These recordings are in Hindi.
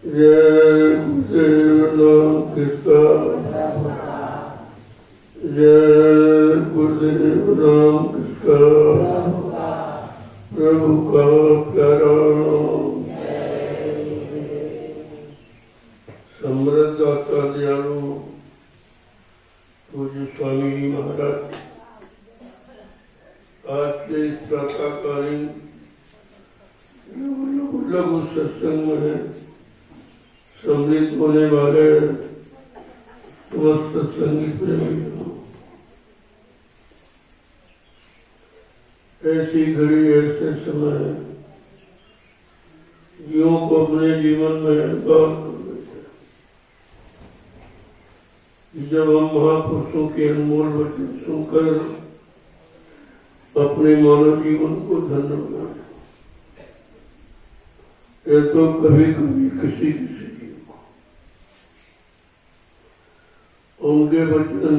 जय गुरुदेव नाम किसका, जय गुरुदेव नाम किसका, प्रभु का प्यारा नाम। समृद्ध दाता दयालु पूज्य स्वामी जी महाराज आज के इस प्रातःकालीन लघु सत्संग में सम्मिलित होने वाले समस्त संगीत प्रेमियों, ऐसी घड़ी ऐसे समय जीवों को अपने जीवन में बात कर लेते, जब हम महापुरुषों के अनमोल वचन सुनकर अपने मानव जीवन को धन्य बनाए। ये तो कभी कभी किसी किसी जीव को उनके वचन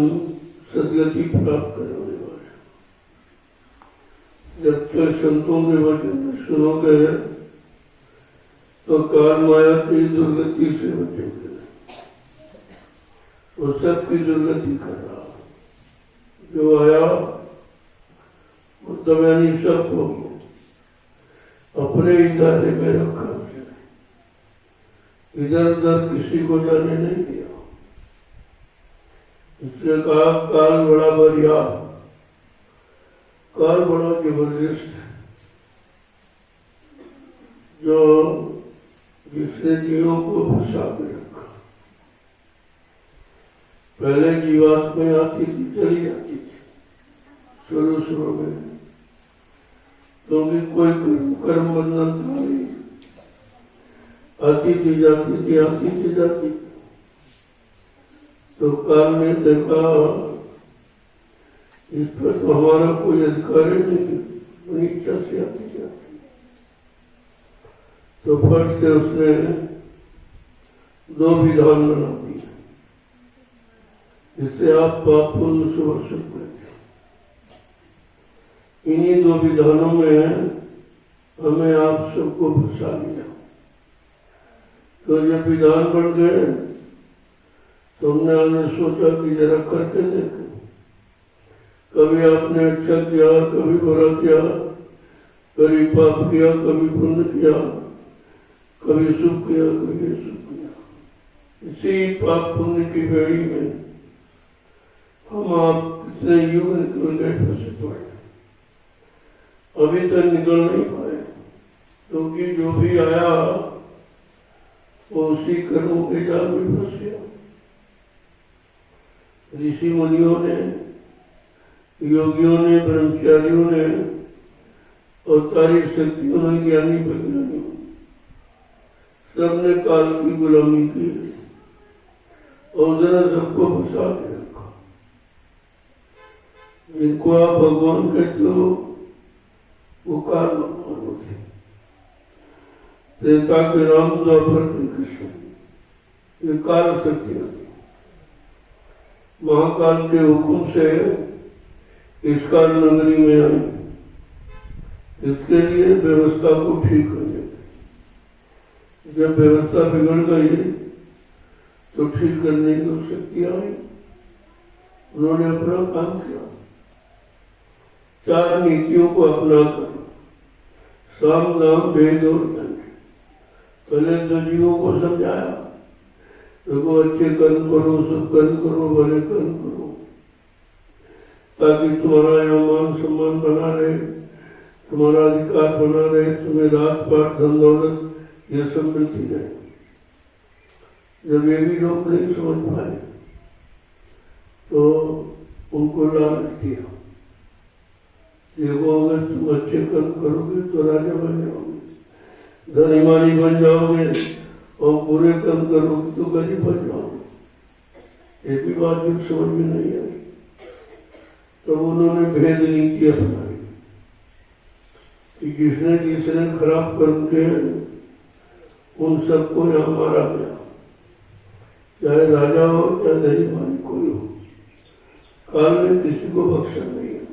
सदगति प्राप्त करने वाले, जब तक संतों के वचन सुनोगे तो काल माया की दुर्गति से बचोगे। वो सबकी दुर्गति कर रहा, जो आया वो दयानी सबको अपने ही दायरे में रखा, इधर उधर किसी को जाने नहीं दिया। इसलिए कहा काल बड़ा बढ़िया, काल बड़ा जबरदस्त है, जो जिसने जीवों को फंसा के रखा। पहले जीवात्मा आती थी, चली जाती थी शुरू में, क्योंकि कोई कर्म बंधन था नहीं, आती थी जाती थी, आती थी जाती थी। तो काल ने देखा इस पर तो हमारा कोई अधिकार नहीं, अपनी इच्छा से आती जाती। तो फर्स्ट से उसने दो विधान बना दिए, जिससे आप पाप पुण्य से वर्षित करते। इन्हीं दो विधानों में हमें आप सबको फंसा लिया। तो जब विधान बन गए तो हमने सोचा कि जरा करके देखें। कभी आपने अच्छा किया, कभी बुरा किया, कभी पाप किया, कभी पुण्य किया, कभी सुख किया, कभी अशुभ किया। इसी पाप पुण्य की बेड़ी में हम आप कितने युग निकल गए, फंसे पड़े, अभी तक निकल नहीं पाए। क्योंकि जो भी आया वो उसी कर्मों के जाल में फंस गया। ऋषि मुनियों ने, योगियों ने, ब्रह्मचारियों ने, अवतारी शक्तियों ने, ज्ञानी वैज्ञानियों, सबने काल की गुलामी की और जरा सबको फंसा के रखा। जिनको आप भगवान कहते हो वो काल भगवान होते, त्रेता के राम, द्वापर के कृष्ण, ये काल शक्ति होती। महाकाल के हुक्म से इस काल नगरी में आई, इसके लिए व्यवस्था को ठीक करने। जब व्यवस्था बिगड़ गई तो ठीक करने की शक्ति आई, उन्होंने अपना काम किया। चार नीतियों को अपनाकर साम दाम भेद और दंड, पहले तो जीवों को समझाया, देखो अच्छे कर्म करो, सब कर्म करो, भले कर्म करो, ताकि तुम्हारा यहाँ मान सम्मान बना रहे, तुम्हारा अधिकार बना रहे, तुम्हें रात पाट धन दौलत ये सब मिलती रहे। जब ये भी लोग नहीं समझ पाए तो उनको लालच दिया, देखो अगर तुम अच्छे कर्म करोगे तो राजा बन जाओगे, धनीमानी बन जाओगे, और बुरे कर्म करोगे तो गरीब बन जाओगे। ये भी बात भी समझ में नहीं आई। तो उन्होंने भेद नीति अपनाई कि जिसने खराब कर्म किए उन सबको यहाँ मारा गया, चाहे राजा हो चाहे धनीमानी कोई हो, काल ने किसी को बख्शा नहीं है।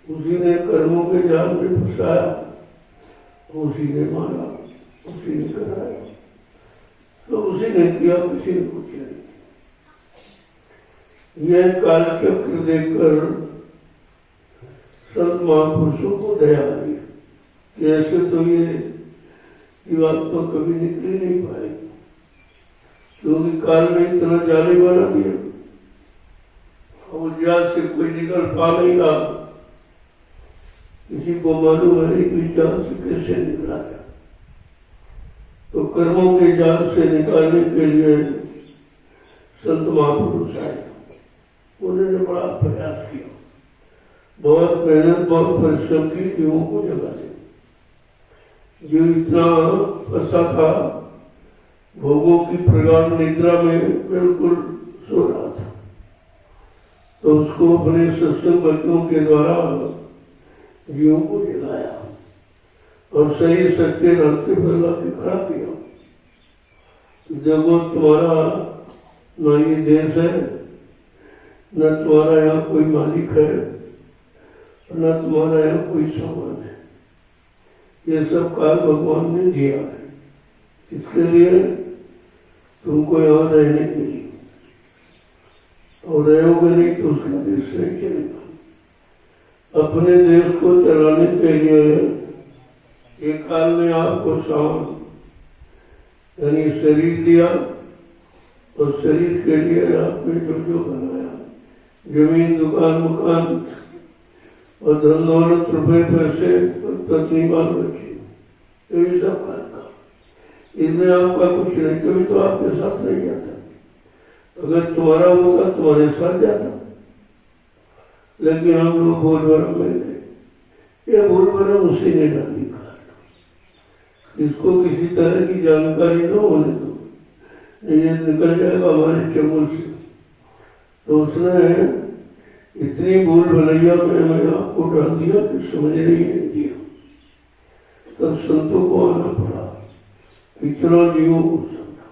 उसी ने कर्मों के जाल में फंसाया उसी ने मारा, उसी ने कराया, तो उसी ने किया, किसी ने कुछ नहीं। यह काल चक्र देखकर संत महापुरुषों को दया आई कि ऐसे तो ये बात तो कभी निकली नहीं पाएगी, क्योंकि काल ने इतना जाने वाला दिया, और जाल से कोई निकल पा नहीं रहा। किसी को मालूम है कि जाल से कैसे निकला है, तो कर्मों के जाल से निकालने के लिए संत महापुरुष आए। उन्होंने बड़ा प्रयास किया, बहुत मेहनत, बहुत परिश्रम की जीवों को जगाने। जो इतना फंसा था भोगों की प्रगाढ़ निद्रा में, बिल्कुल सो रहा था, तो उसको अपने सत्संग बच्चों के द्वारा जीवों को जगाया और सही सत्य रास्ते पर लाके खड़ा किया। देखो, तुम्हारा न ये देश है, न तुम्हारा यहाँ कोई मालिक है, न तुम्हारा यहाँ कोई सामान है। ये सब काल भगवान ने दिया है, इसके लिए तुमको यहाँ रहने के लिए, और रहोगे नहीं तो उसका देश नहीं चलेगा। अपने देश को चलाने के लिए एक काल ने आपको सामान यानी शरीर दिया, और शरीर के लिए आपने जो जो बनाया, जमीन, दुकान, मकान और धन दौलत, रुपए, पैसे और पत्नी, बाल बच्चे, यही सब काल का। इसमें आपका कुछ नहीं, कभी तो आपके साथ नहीं जाता। अगर तुम्हारा होता तुम्हारे साथ जाता, लेकिन हम लोग भूल भरम में गए। ये भूल भरम उसी ने डाली काल। इसको किसी तरह की जानकारी न होने दो, ये निकल जाएगा हमारे चंगुल से। तो उसने इतनी भूल भलैया में आपको डाल दिया कि समझ नहीं दिया। तब संतों को आना पड़ा कि चलो जीवों को समझा।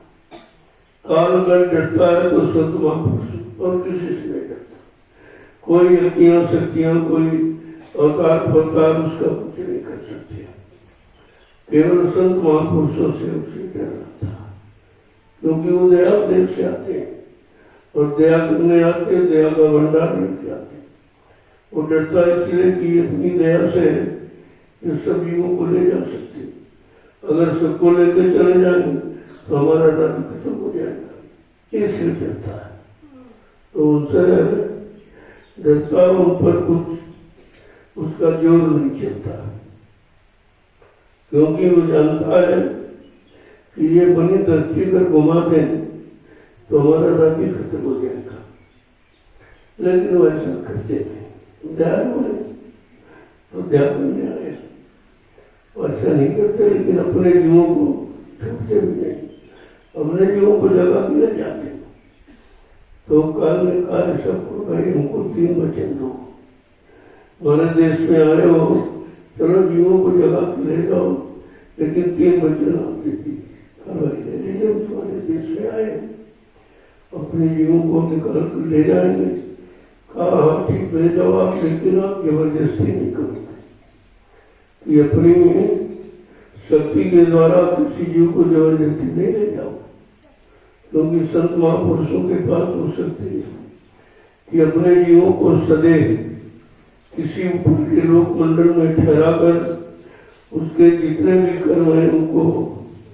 काल अगर डरता है तो संत महापुरुष और किसी से नहीं डरता। कोई यज्ञियां शक्तियां, कोई अवतार फवतार उसका कुछ नहीं कर सकते। केवल संत महापुरुषों से उसे डरना था, क्योंकि वो दया देव से आते हैं और दया करने आते, दया का भंडार लेके आते। वो डरता इसलिए कि इतनी दया से ये सब जीवों को ले जा सकते। अगर सबको लेकर चले जाएंगे तो हमारा राज्य खत्म हो जाएगा, इसलिए डरता है। तो उनसे डरता, उन पर कुछ उसका जोर नहीं चलता, क्योंकि वो जानता है कि ये बनी धरती पर घुमा दें तो हमारा राज्य खत्म हो जाएगा। लेकिन वो ऐसा करते नहीं, दयालु है तो दया करने आए, ऐसा नहीं करते। लेकिन अपने जीवों को छूटते भी नहीं, अपने जीवों को जगा के ले जाते। तो काल ने कहा सबको, भाई हमको 3 वचन दो, हमारे देश में आए हो, चलो जीवों को जगा के ले जाओ, लेकिन 3 वचन आप दे दीजिए। तुम्हारे देश में आए, अपने जीवों को निकाल कर ले जाएंगे। कहा हाँ ठीक, ले जाओ आप, लेकिन आप जबरदस्ती नहीं करोगे। कि अपनी शक्ति के द्वारा किसी जीव को जबरदस्ती नहीं ले जाओ, क्योंकि संत महापुरुषों के पास हो सकती है कि अपने जीवों को सदैव किसी ऊपर के लोक मंडल में ठहरा कर उसके जितने भी कर्म है उनको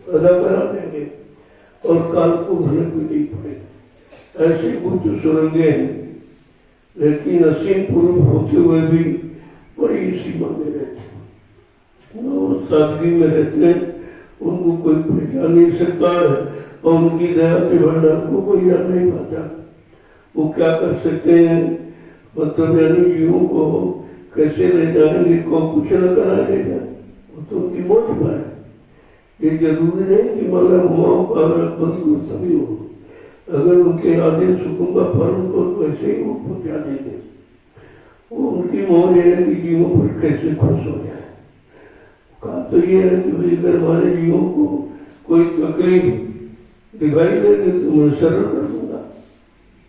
अदा करा देंगे और काल को भले भी नहीं पड़ेगा। ऐसी बुद्ध सुरंगे हैं, लेकिन असीम पूर्व होते हुए भी बड़ी सीमा में रहते, सादगी में रहते, उनको कोई पहचान नहीं सकता है और उनकी दया के भंडार को कोई जान नहीं पाता। वो क्या कर सकते हैं, मतलब यानी जीवों को कैसे ले जाएंगे, को कुछ न करा ले जाए, वो तो उनकी मौज पर है। ये जरूरी नहीं कि मतलब माओ का बंधु तभी हो, अगर उनके आदेश हुक्म का पालन करो तो ऐसे ही वो पहुंचा देंगे। वो उनकी मौज है कि जीवों पर कैसे खुश हो जाए। कहा तो ये है कि भाई अगर हमारे जीवों को कोई तकलीफ दिखाई देगी तो मैं सरल कर दूंगा।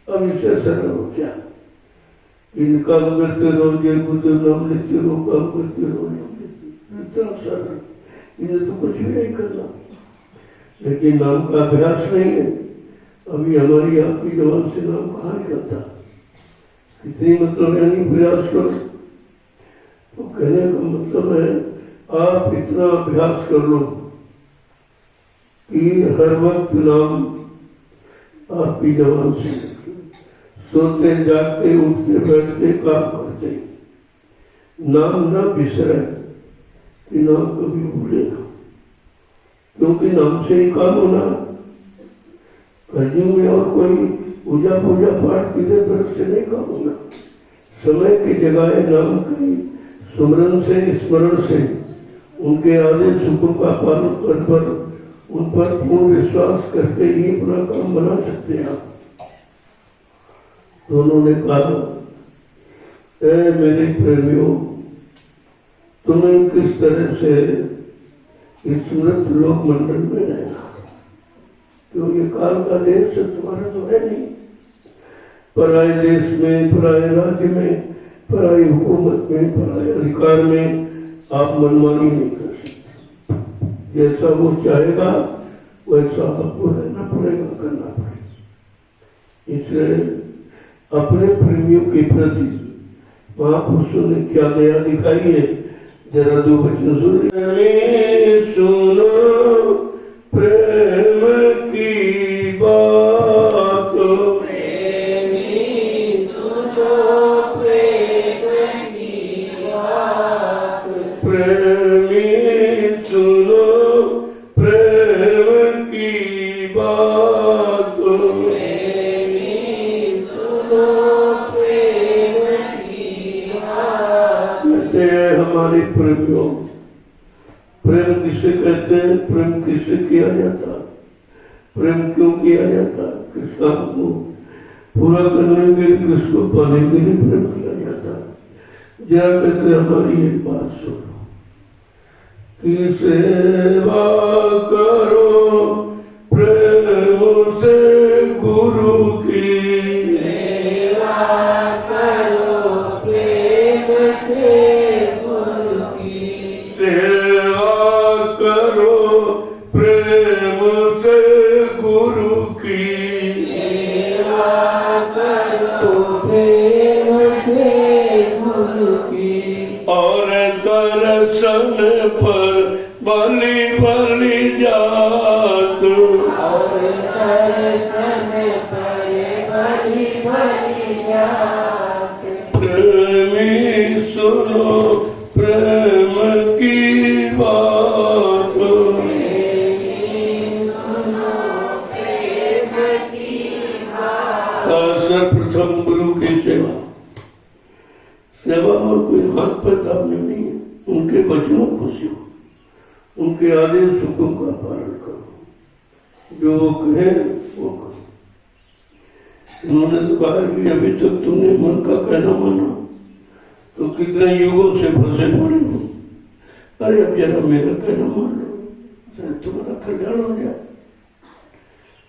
अब इससे सरल हो क्या, इन काम करते रहो, जय बुद्ध नाम लेते रहो, काम करते रहो, इतना सरल इन्हें तो कुछ भी नहीं करना, लेकिन नाम का अभ्यास नहीं है। अभी हमारी आपकी जबान से नाम कहाँ निकलता, कितनी मतलब यानी प्रयास करो। तो कहने का मतलब है आप इतना अभ्यास कर लो कि हर वक्त नाम आपकी जबान से निकले, सोते जागते उठते बैठते काम करते नाम न बिसरे कि नाम कभी भूलेगा, क्योंकि नाम से ही काम होना। कलयुग में और कोई पूजा पाठ किसी तरह से नहीं काम होना। समय की जगह नाम की सुमरन से स्मरण से उनके आदेश हुक्म का पालन कर उन पर पूर्ण विश्वास करके ही अपना काम बना सकते हैं आप। तो उन्होंने कहा, ऐ मेरे प्रेमियों, तुम्हें किस तरह से इस मृत लोक मंडल में रहना, क्यों ये काल का देश से तुम्हारा तो है नहीं। पराए देश में, पराए राज्य में, पराई हुकूमत में, पराए अधिकार में आप मनमानी नहीं कर सकते। जैसा वो चाहेगा वैसा आपको रहना पड़ेगा, करना पड़ेगा। इसलिए अपने प्रेमियों के प्रति महापुरुषों ने क्या दया दिखाई है, जरा दो वचन सुनो प्रेम की बात, प्रेमी सुनो प्रेम की बात, प्रेमी सुनो प्रेम की बात, प्रेमी सुनो प्रेम की बात। हमारे प्रेमियों, प्रेम किसे कहते हैं, प्रेम किसे किया जाता, प्रेम क्यों किया जाता, किस काम को पूरा करने के लिए, किसको पाने के लिए प्रेम किया जाता। जरा कहते हमारी एक बात सुनो कि सेवा करो प्रेम से गुरु की, सेवा करो प्रेम से गुरु की, सेवा करो प्रेम से गुरु की, सेवा करो प्रेम से गुरु की। और दर्शन पर बलि बलि जात, और दर्शन पर बलि बलि जात। प्रेमी सुनो प्रेम की बात, प्रेमी सुनो प्रेम की बात। सर्वप्रथम गुरु की सेवा, सेवा में कोई हाथ पर दाबने नहीं है, उनके वचनों को सीखो, उनके आदेश हुक्म का पालन करो, जो वो कहे वो करो। उन्होंने तो कहा कि अभी तक तुमने मन का कहना माना तो कितने युगों से फंसे पड़े हो, अरे अब जरा मेरा कहना मान लो, तुम्हारा कल्याण हो जाए।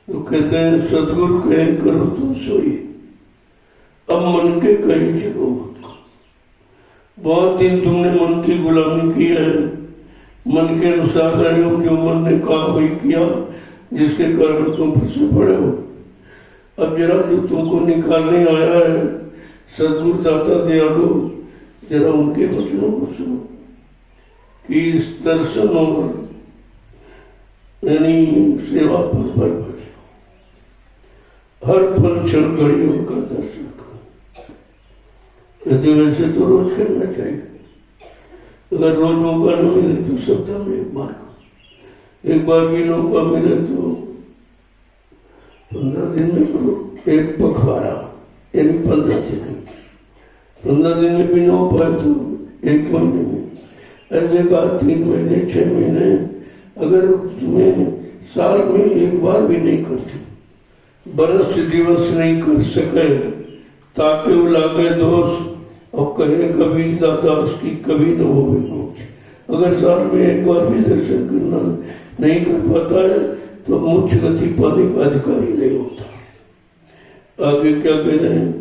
तो कहते हैं सदगुरु कहे करो तुम सोई, अब मन के कहीं चलो मत। बहुत दिन तुमने मन की गुलामी की है, मन के अनुसार रहे हो, जो मन ने कहा वही किया, जिसके कारण तुम फंसे पड़े हो। अब जरा जो तुमको निकालने आया है सदगुरु दाता दयालु, जरा उनके वचनों को सुनो कि इस दर्शन और यानी सेवा पर बच, हर पल क्षण घड़ी उनका दर्शन करो। कहते वैसे तो रोज करना चाहिए, अगर रोज मौका न मिले तो सप्ताह में एक बार, एक बार भी मौका मिले तो 15 दिन में करो एक पखवाड़ा, यानी 15 दिन। 15 दिन में भी न हो पाए तो 1 महीने में, ऐसे कहा 3 महीने 6 महीने। अगर तुम्हें साल में एक बार भी नहीं करती, बरस दिवस नहीं कर सके, ताकि वो लागे दोष और कहे कभी दादा उसकी कभी न हो मोक्ष। अगर साल में एक बार भी दर्शन करना नहीं कर पाता है तो मोक्ष गति पाने का अधिकारी नहीं होता। आगे क्या कह रहे हैं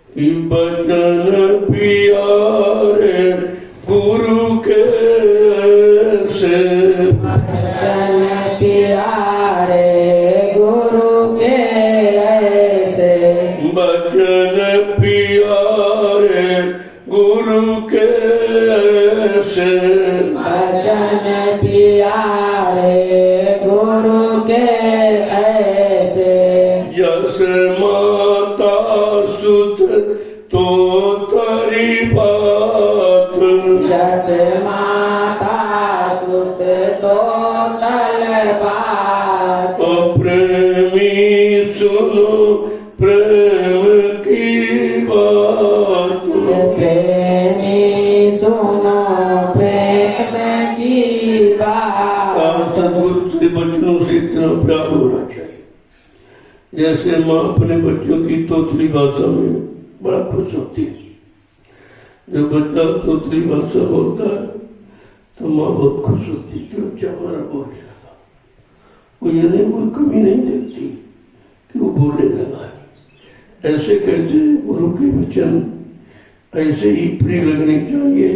कि बचन प्यारे गुरु के से प्यारे गुरु के ऐसे, बचन प्यारे गुरु के ऐसे, बचन प्यारे गुरु के ऐसे, जस माता सुत तो तरी बात, जस माता सुत तो तल बात, प्रेमी सुनो प्रेम की बात, प्रेमी सुनो प्रेम की बात। सदगुरु से बच्चों से इतना प्यार होना चाहिए जैसे माँ अपने बच्चों की तोतली भाषा में बड़ा खुश होती है। जब बच्चा तोतली भाषा बोलता है तो माँ बहुत खुश होती है कि बच्चा हमारा बोलने लगा। वो ये नहीं, कोई कमी नहीं देखती कि वो बोलने लगा है। ऐसे कैसे गुरु के वचन ऐसे ही प्रिय लगने चाहिए।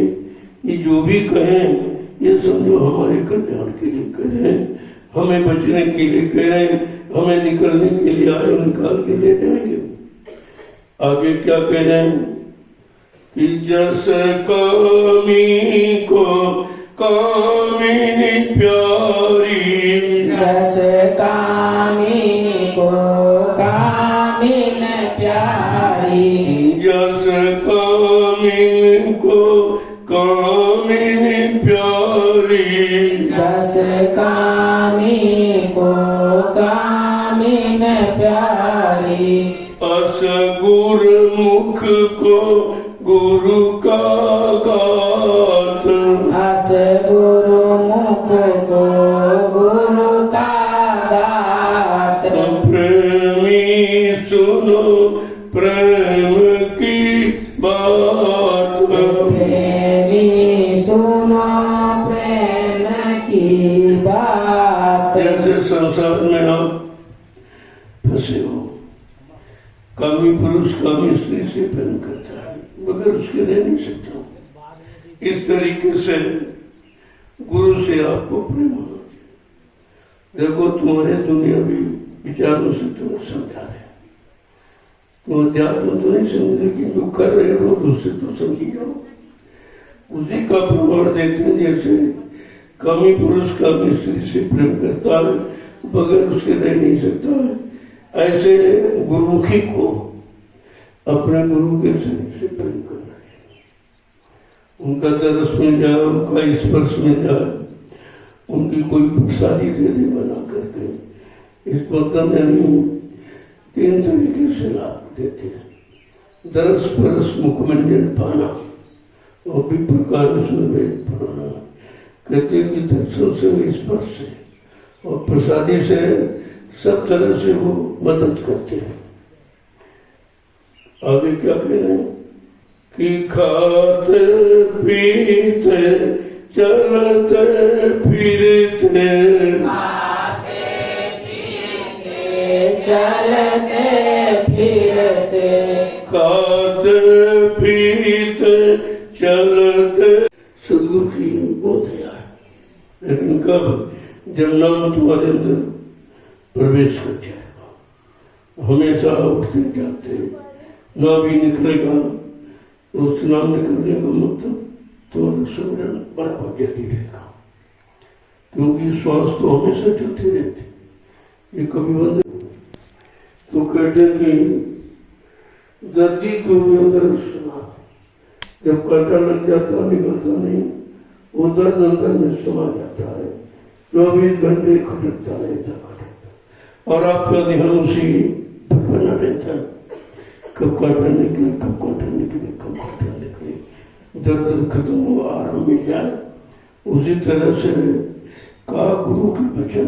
ये जो भी कहें ये समझो हमारे कल्याण के लिए कह रहे हैं, हमें बचने के लिए कह रहे हैं, हमें निकलने के लिए आए, निकाल के ले जाएंगे। आगे क्या कह रहे हैं कि जस कामी को कामिनी प्यारी, जस कामी को कामिन प्यारी, जस कामिन को कामिनी प्यारी, जस कामी को कामिन प्यारी, अस गुरुमुख को गुरु का गात, अस गुरु मुख को गुरु का गात, प्रेमी सुनो प्रेम की बात, प्रेमी सुनो प्रेम की बात। जैसे संसार में आप फंसे हो, कामी पुरुष कामी स्त्री से प्रेम करता है मगर उसके रह नहीं सकता। इस तरीके से गुरु से आपको प्रेम होना चाहिए। देखो तुम्हारे दुनियावी विचारों से तुम्हें समझा रहे हैं, तुम अध्यात्म तो नहीं समझ, लेकिन जो कर रहे हो उससे तो समझी जाओ। उसी का प्रमाण देते हैं। जैसे कामी पुरुष कामी स्त्री से प्रेम करता है बगैर उसके रह नहीं सकता है, ऐसे गुरुमुखी को अपने गुरु के शरीर से प्रेम करना चाहिए। उनका दरस मिल जाए, उनका स्पर्श मिल जाए, उनकी कोई प्रसादी दे दे बना करके, इस मतलब नहीं। तीन तरीके से लाभ देते हैं। दरस परस मुखमंजन पाना और भी प्रकार सुनबे पुराना, कहते कि दर्शन से स्पर्श से और प्रसादी से सब तरह से वो मदद करते हैं। आगे क्या कह रहे हैं कि खाते पीते चलते फिरते, खाते पीते चलते फिरते, खाते पीते चलते। सदगुरु की वो दया है, लेकिन कब? जब नाम तुम्हारे अंदर प्रवेश कर जाएगा। हमेशा उठते जाते ना भी निकलेगा तो उस नाम निकलने का मतलब तुम्हारा सुमिरन बराबर जारी रहेगा, क्योंकि श्वास तो हमेशा चलती रहती, ये कभी बंद। तो कहते कि दर्दी को भी अंदर सुना, जब कांटा लग जाता निकलता नहीं, वो दर्द अंदर में समा जाता है, 24 घंटे खटकता रहता और आपका ध्यान उसी पर बना रहता है। कब कांटा निकले, कब कांटा निकले, कब कांटा निकले, दर्द खत्म हो, आराम मिल जाए। उसी तरह से का गुरु के वचन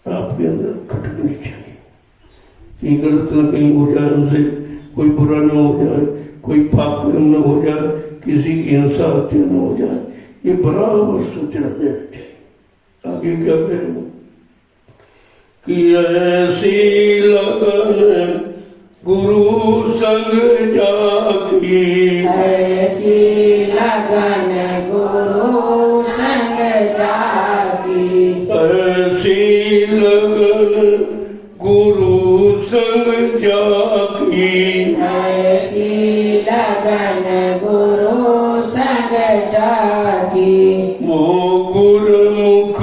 आपके अंदर खटकनी चाहिए कि गलत न कहीं हो जाए, उनसे कोई बुरा न हो जाए, कोई पाप कर्म न हो जाए, किसी की हिंसा हत्या न हो जाए। ये बराबर सोचना चाहिए। आगे क्या कह रहे हैं कि ऐसी लगन गुरु संग जाकी, ऐसी लगन गुरु संग जाकी, ऐसी ऐसी लगन गुरु संग जाकी, ऐसी लगन गुरु संग जाकी, वो गुरमुख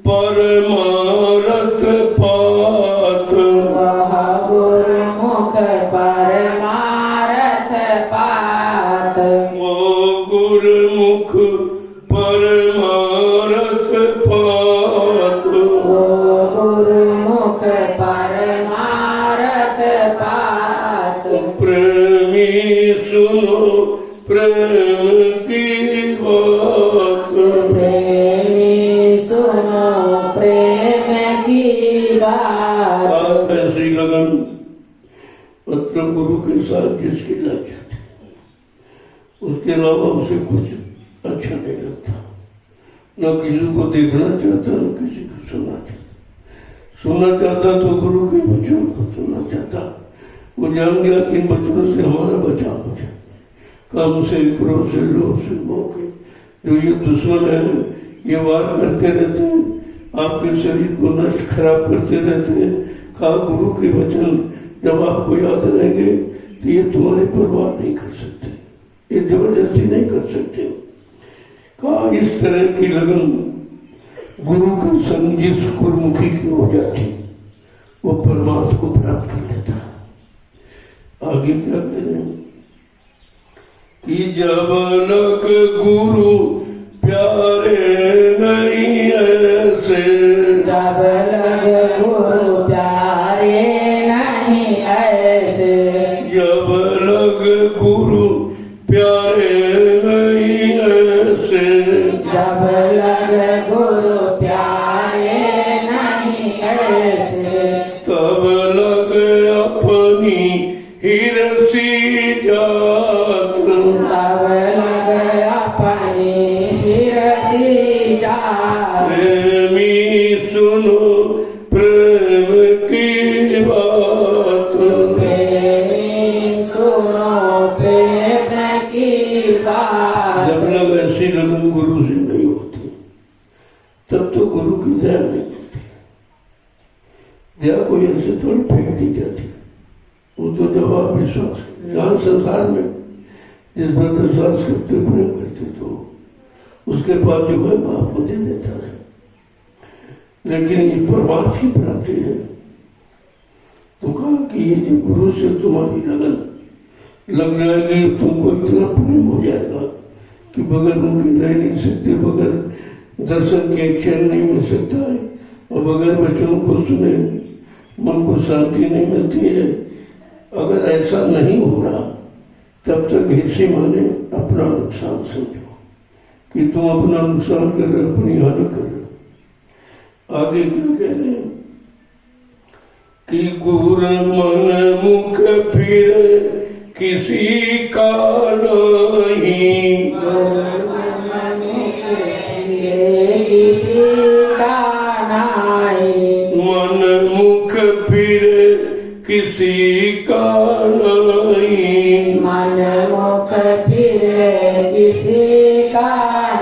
परमारथ पात, वह गुरुमुख परमारथ पात, वो गुरमुख परमारथ पात, वो गुरुमुख परमारथ पात। प्रेमी सुनो प्रेम की बात, प्रेमी सुनो प्रेम की बात। बात ऐसी लगन मतलब गुरु के साथ जिसकी लग जाती, उसके अलावा उसे कुछ अच्छा नहीं लगता, न किसी को देखना चाहता न किसी को सुनना चाहता। सुनना चाहता तो गुरु के वचनों को सुनना चाहता। वो जान गया कि इन वचनों से हमारा बचाव हो जाए, काम से, क्रोध से, लोभ से, मोह के जो ये दुश्मन है, ये वार करते रहते हैं, आपके शरीर को नष्ट खराब करते रहते हैं। कहा गुरु के वचन जब आपको याद रहेंगे तो ये तुम्हारे परवाह नहीं कर सकते, ये जबरदस्ती नहीं कर सकते। कहा इस तरह की लगन गुरु के संग जिस गुरुमुखी की हो जाती, वो परमार्थ को प्राप्त कर लेता। आगे क्या कह रहे हैं कि जब लग गुरु प्यारे नहीं ऐसे, जब लग गुरु प्यारे नहीं ऐसे, जब लग गुरु प्यारे नहीं ऐसे, जब लग गुरु प्यारे नहीं ऐसे, तब लग अपनी हिरसी जात, तब लग अपनी हिरसी जात। प्रेमी सुनो प्रेम की बात, प्रेमी सुनो प्रेम की बात। जब लग ऐसी लगन गुरु से नहीं होती, तब तो गुरु की दया नहीं मिलती। दया कोई ऐसे थोड़ी फेंक दी जाती, वो तो जवाब विश्वास। जहाँ संसार में जिस पर विश्वास करते प्रेम करते तो उसके पास जो है बाप को दे देता है। लेकिन ये परमार्थ की प्राप्ति है, तो कहा कि ये जो गुरु से तुम्हारी लगन लग जाएगी, तुमको इतना प्रेम हो जाएगा कि बगैर उनके रह नहीं सकते, बगैर दर्शन के चैन नहीं मिल सकता है, और बगैर वचनों को सुने मन को शांति नहीं मिलती है। अगर ऐसा नहीं हो रहा तब तक हिस्से माने अपना नुकसान समझो कि तुम अपना नुकसान कर रहे हो, अपनी हानि कर रहे हो। आगे क्या कह रहे हैं कि गुर मन मुख फिर किसी का नहीं, किसी का नहीं, मन मुख फिर किसी का नहीं, मन मुख फिर किसी का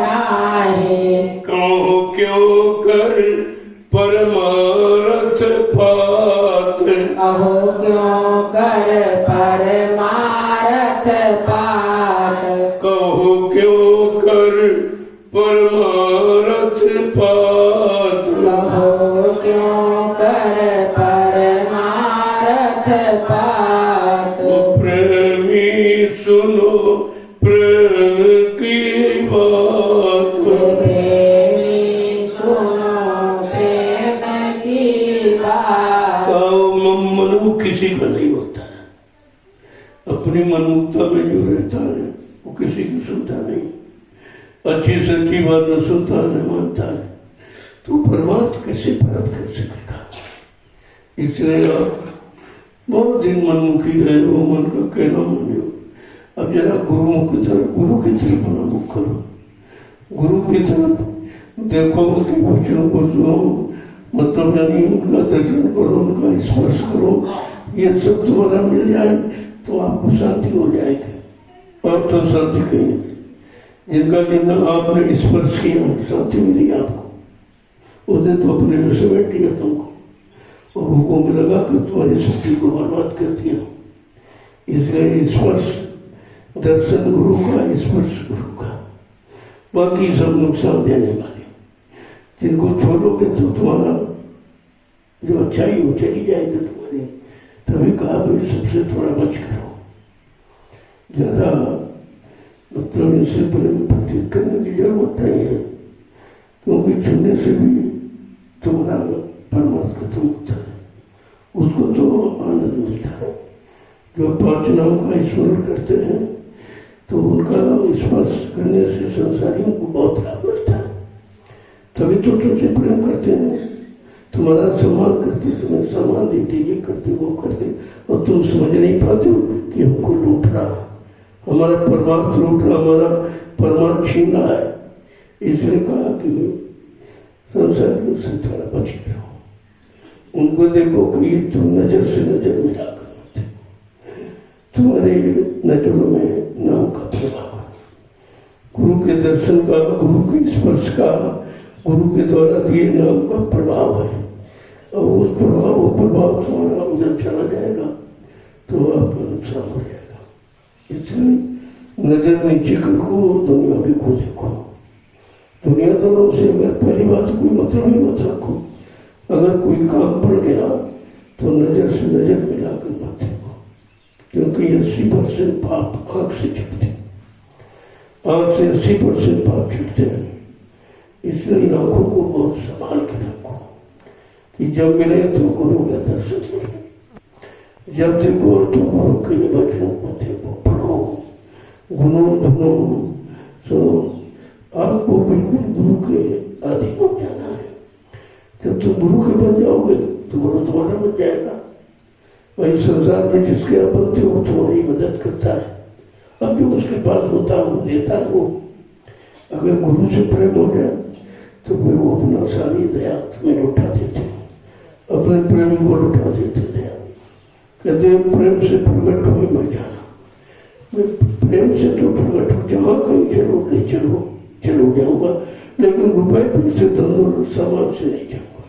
नहीं। कहो क्यों कर परमारथ पात, कहो क्यों कर परमारथ पात, कहो क्यों कर परमारथ पात, कहो क्यों कर परमारथ पात। प्रेमी सुनो प्रेम की बात, प्रेमी सुनो प्रेम की बात। मनु किसी का नहीं होता है, अपनी मनमुखता में जो रहता है वो किसी की सुनता नहीं, अच्छी सच्ची बात न सुनता न मानता है, तो परमार्थ कैसे प्राप्त कर सकेगा। इसलिए आप बहुत दिन मनमुखी रहे हो, मन का कहना मानो। अब जरा गुरुमुख की तरफ, गुरु की तरफ मुख करो, गुरु की तरफ देखो, उसके वचनों को सुनो, मतलब यानी उनका दर्शन करो, उनका स्पर्श करो। ये सब तुम्हारा मिल जाए तो आपको शांति हो जाएगी। और तो शांति कहीं जिनका जिनका आपने स्पर्श किया शांति मिली आपको, उसने तो अपने में समेट लिया तुमको और भूखों में लगा कर तुम्हारी शक्ति को बर्बाद कर दिया। इसलिए स्पर्श दर्शन गुरु का, स्पर्श गुरु का, बाकी सब नुकसान देने वाले। जिनको छोड़ोगे तो तुम्हारा जो अच्छाई वो चली जाएगी तुम्हारी। तभी कहा भाई सबसे थोड़ा बच करो, ज्यादा मतलब इनसे प्रेम प्रतीत करने की जरूरत नहीं है, क्योंकि छूने से भी तुम्हारा परमार्थ खत्म होता है, उसको तो आनंद मिलता है। जो 5 नाम का स्मरण करते हैं तो उनका स्पर्श करने से संसारियों को बहुत लाभ मिलता है। तभी तो तुमसे प्रेम करते हैं, तुम्हारा सम्मान करते, तुम्हें सम्मान देते, ये करते वो करते, और तुम समझ नहीं पाते हो कि हमको लूट रहा, हमारा परमार्थ लूट रहा, हमारा परमार्थ छीन रहा है। इसलिए कहा कि संसारियों से थोड़ा बच के रहो। उनको देखो कि तुम नजर से नजर मिलाकर मत देखो, तुम्हारे नजरों में नाम का प्रभाव है, गुरु के दर्शन का, गुरु के स्पर्श का, गुरु के द्वारा दिए नाम का प्रभाव है। और उस प्रभाव तुम्हारा उधर चला जाएगा तो आपका नुकसान हो जाएगा। इसलिए नजर नीचे करो, दुनिया भी को देखो। दुनिया दोनों से अगर पहली बात कोई मतलब ही मत रखो। अगर कोई काम पड़ गया तो नजर से नजर मिलाकर मत देखो, क्योंकि 80% पाप आंख से छिपते, आंख से 80% पाप छिपते हैं। इसलिए इन आंखों को बहुत संभाल के रखो कि जब मिले तो गुरु का दर्शन करो, जब देखो तो गुरु के वचनों को देखो, पढ़ो, गुनो धुनो सुनो। आपको बिल्कुल गुरु के अधीन हो जाना है। जब तुम गुरु के बन जाओगे तो गुरु तुम्हारा बन जाएगा। वही संसार में जिसके आप बनते हो वो तुम्हारी मदद करता है। अब जो उसके पास होता है वो देता है। वो अगर गुरु से प्रेम हो जाए तो फिर वो अपना सारी दया तुम्हें लुटा देते हैं, अपने प्रेम को लुटा देते दया। कहते हैं प्रेम से प्रकट हुए मैं जाना। प्रेम से तो प्रकट हो, जहाँ कहीं चलो ले चलो जाऊंगा, लेकिन रुपए पैसे धन सामान से नहीं जाऊंगा,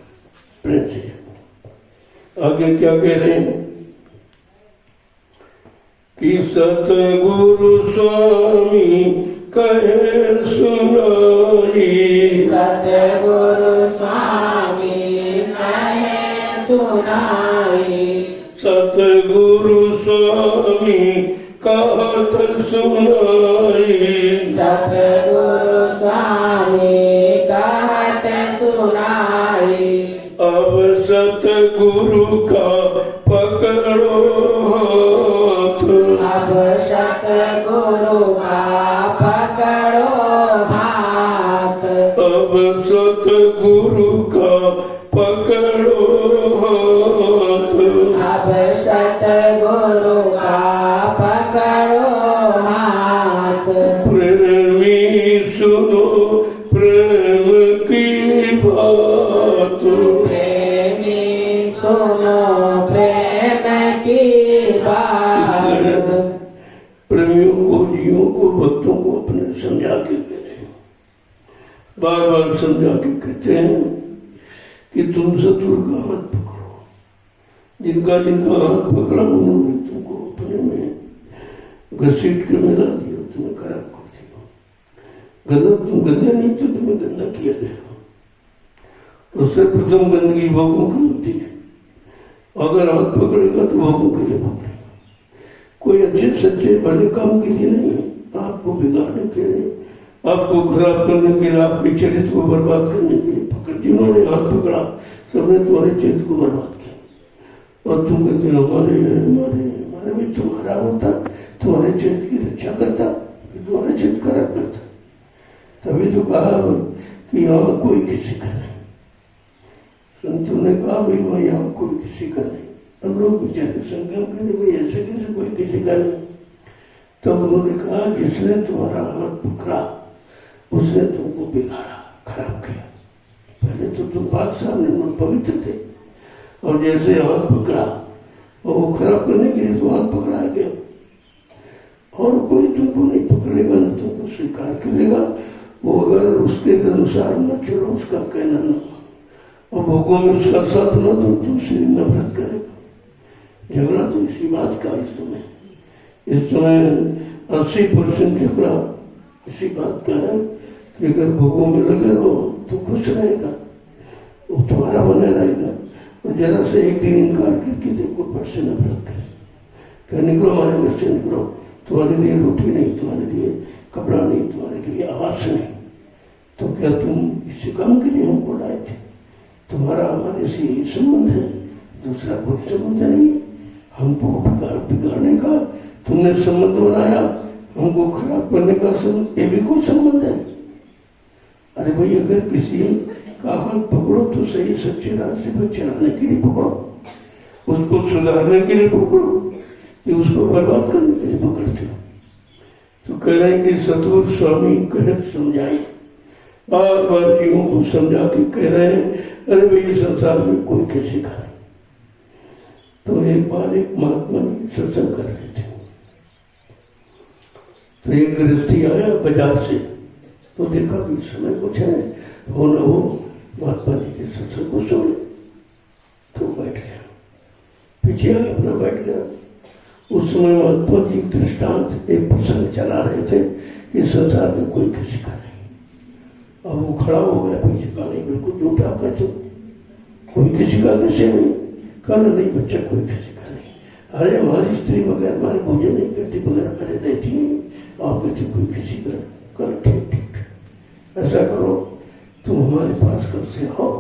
प्रेम से जाऊंगा। आगे क्या कह रहे हैं कि सतगुरु स्वामी कहे सुनाई, सतगुरु स्वामी कहे सुनाई, सतगुरु स्वामी कहत सुनाई, सतगुरु स्वामी कहत सुनाई। अब सतगुरु का पकड़ो हाथ, अब सतगुरु का पकड़ो हाथ, अब सतगुरु का पकड़ो हाथ, अब सतगुरु का पकड़ो हाथ। प्रेमी सुनो प्रेम की बात, प्रेमी सुनो प्रेम की बात। प्रेमियों को, जीवों को, भक्तों को अपने समझा के कह रहे हैं, बार बार समझा के कहते हैं कि तुम सतगुरु का हाथ पकड़ो। जिनका हाथ पकड़ा उन्होंने तुमको अपने में घसीट के मिला दिया, तुम्हें खराब कर दिया। गंदा तुम गंदे नहीं तो तुम्हें गंदा किया गया। उससे प्रथम गंदगी भोगों की होती है। अगर हाथ पकड़ेगा तो भोगों के लिए पकड़ेगा, कोई अच्छे सच्चे भले काम के लिए नहीं, आपको बिगाड़ने के लिए, आपको खराब करने के लिए, आपके चरित्र को बर्बाद करने के लिए पकड़। जिन्होंने हाथ पकड़ा सबने तुम्हारे चरित्र को बर्बाद किया। और तुम कहते हमारे भी तुम्हारा होता, तुम्हारे चरित्र की रक्षा करता, तुम्हारे चरित्र खराब करता। तभी तो कहा कि यहाँ कोई किसी का नहीं। संतों ने कहा भाई वहाँ यहाँ कोई किसी का नहीं। हम लोग बेचारे संगम करे भाई ऐसे कैसे कोई किसी का नहीं। तब उन्होंने कहा जिसने तुम्हारा हाथ पकड़ा उसने तुमको बिगाड़ा, खराब किया। पहले तो तुम पाक सामने पवित्र थे, और जैसे हाथ पकड़ा और वो खराब करने के लिए तो हाथ पकड़ा गया। और कोई तुमको नहीं पकड़ेगा, न तुमको स्वीकार करेगा। वो अगर उसके अनुसार न चलो, उसका कहना न, और भोगों में उसका साथ न दो तो उससे नफरत करेगा। झगड़ा तो इसी बात का इस समय 80% झगड़ा इसी बात का है कि अगर भोगों में लगे रहो तो खुश रहेगा, वो तुम्हारा बने रहेगा। और जरा से एक दिन इनकार करके देखो, पर से नफरत करेगा। क्या निकलो हमारे घर से, निकलो, तुम्हारे लिए रोटी नहीं, तुम्हारे लिए कपड़ा नहीं, तुम्हारे लिए आवास नहीं। तो क्या तुम इसी काम के लिए हमको लाए थे? तुम्हारा हमारे से यही संबंध है, दूसरा कोई संबंध नहीं। हमको बिगाड़ने का तुमने संबंध बनाया, हमको खराब करने का संबंध, ये भी कोई संबंध है? अरे भाई, अगर किसी का हाथ पकड़ो तो सही सच्चे रास्ते पर चलाने के लिए पकड़ो, उसको सुधारने के लिए पकड़ो, कि उसको बर्बाद करने के लिए पकड़ते हो। तो कह रहे हैं कि सतगुरु स्वामी कहत समझाई, बार बार जीवों को समझा के कह रहे हैं अरे भाई संसार में कोई किसी का नहीं। तो एक बार एक महात्मा जी सत्संग कर रहे थे, तो एक गृहस्थी आया बाजार से, तो देखा कि समय कुछ है, हो न हो महात्मा जी के सत्संग को सुन ले, तो बैठ गया, पीछे आगे अपना बैठ गया। उस समय महात्मा जी दृष्टांत एक प्रसंग चला रहे थे कि संसार में कोई किसी का नहीं। अब वो खड़ा हो गया पीछे का, नहीं बिल्कुल झूठा कहते हो, कोई किसी का कैसे नहीं? कहना नहीं बच्चा, कोई किसी का नहीं। अरे हमारी स्त्री बगैर हमारे भोजन नहीं करती, बगैर हमारे रहती नहीं, आप कहते कोई किसी का। कर ठीक ठीक, ऐसा करो तुम हमारे पास कब से आओ,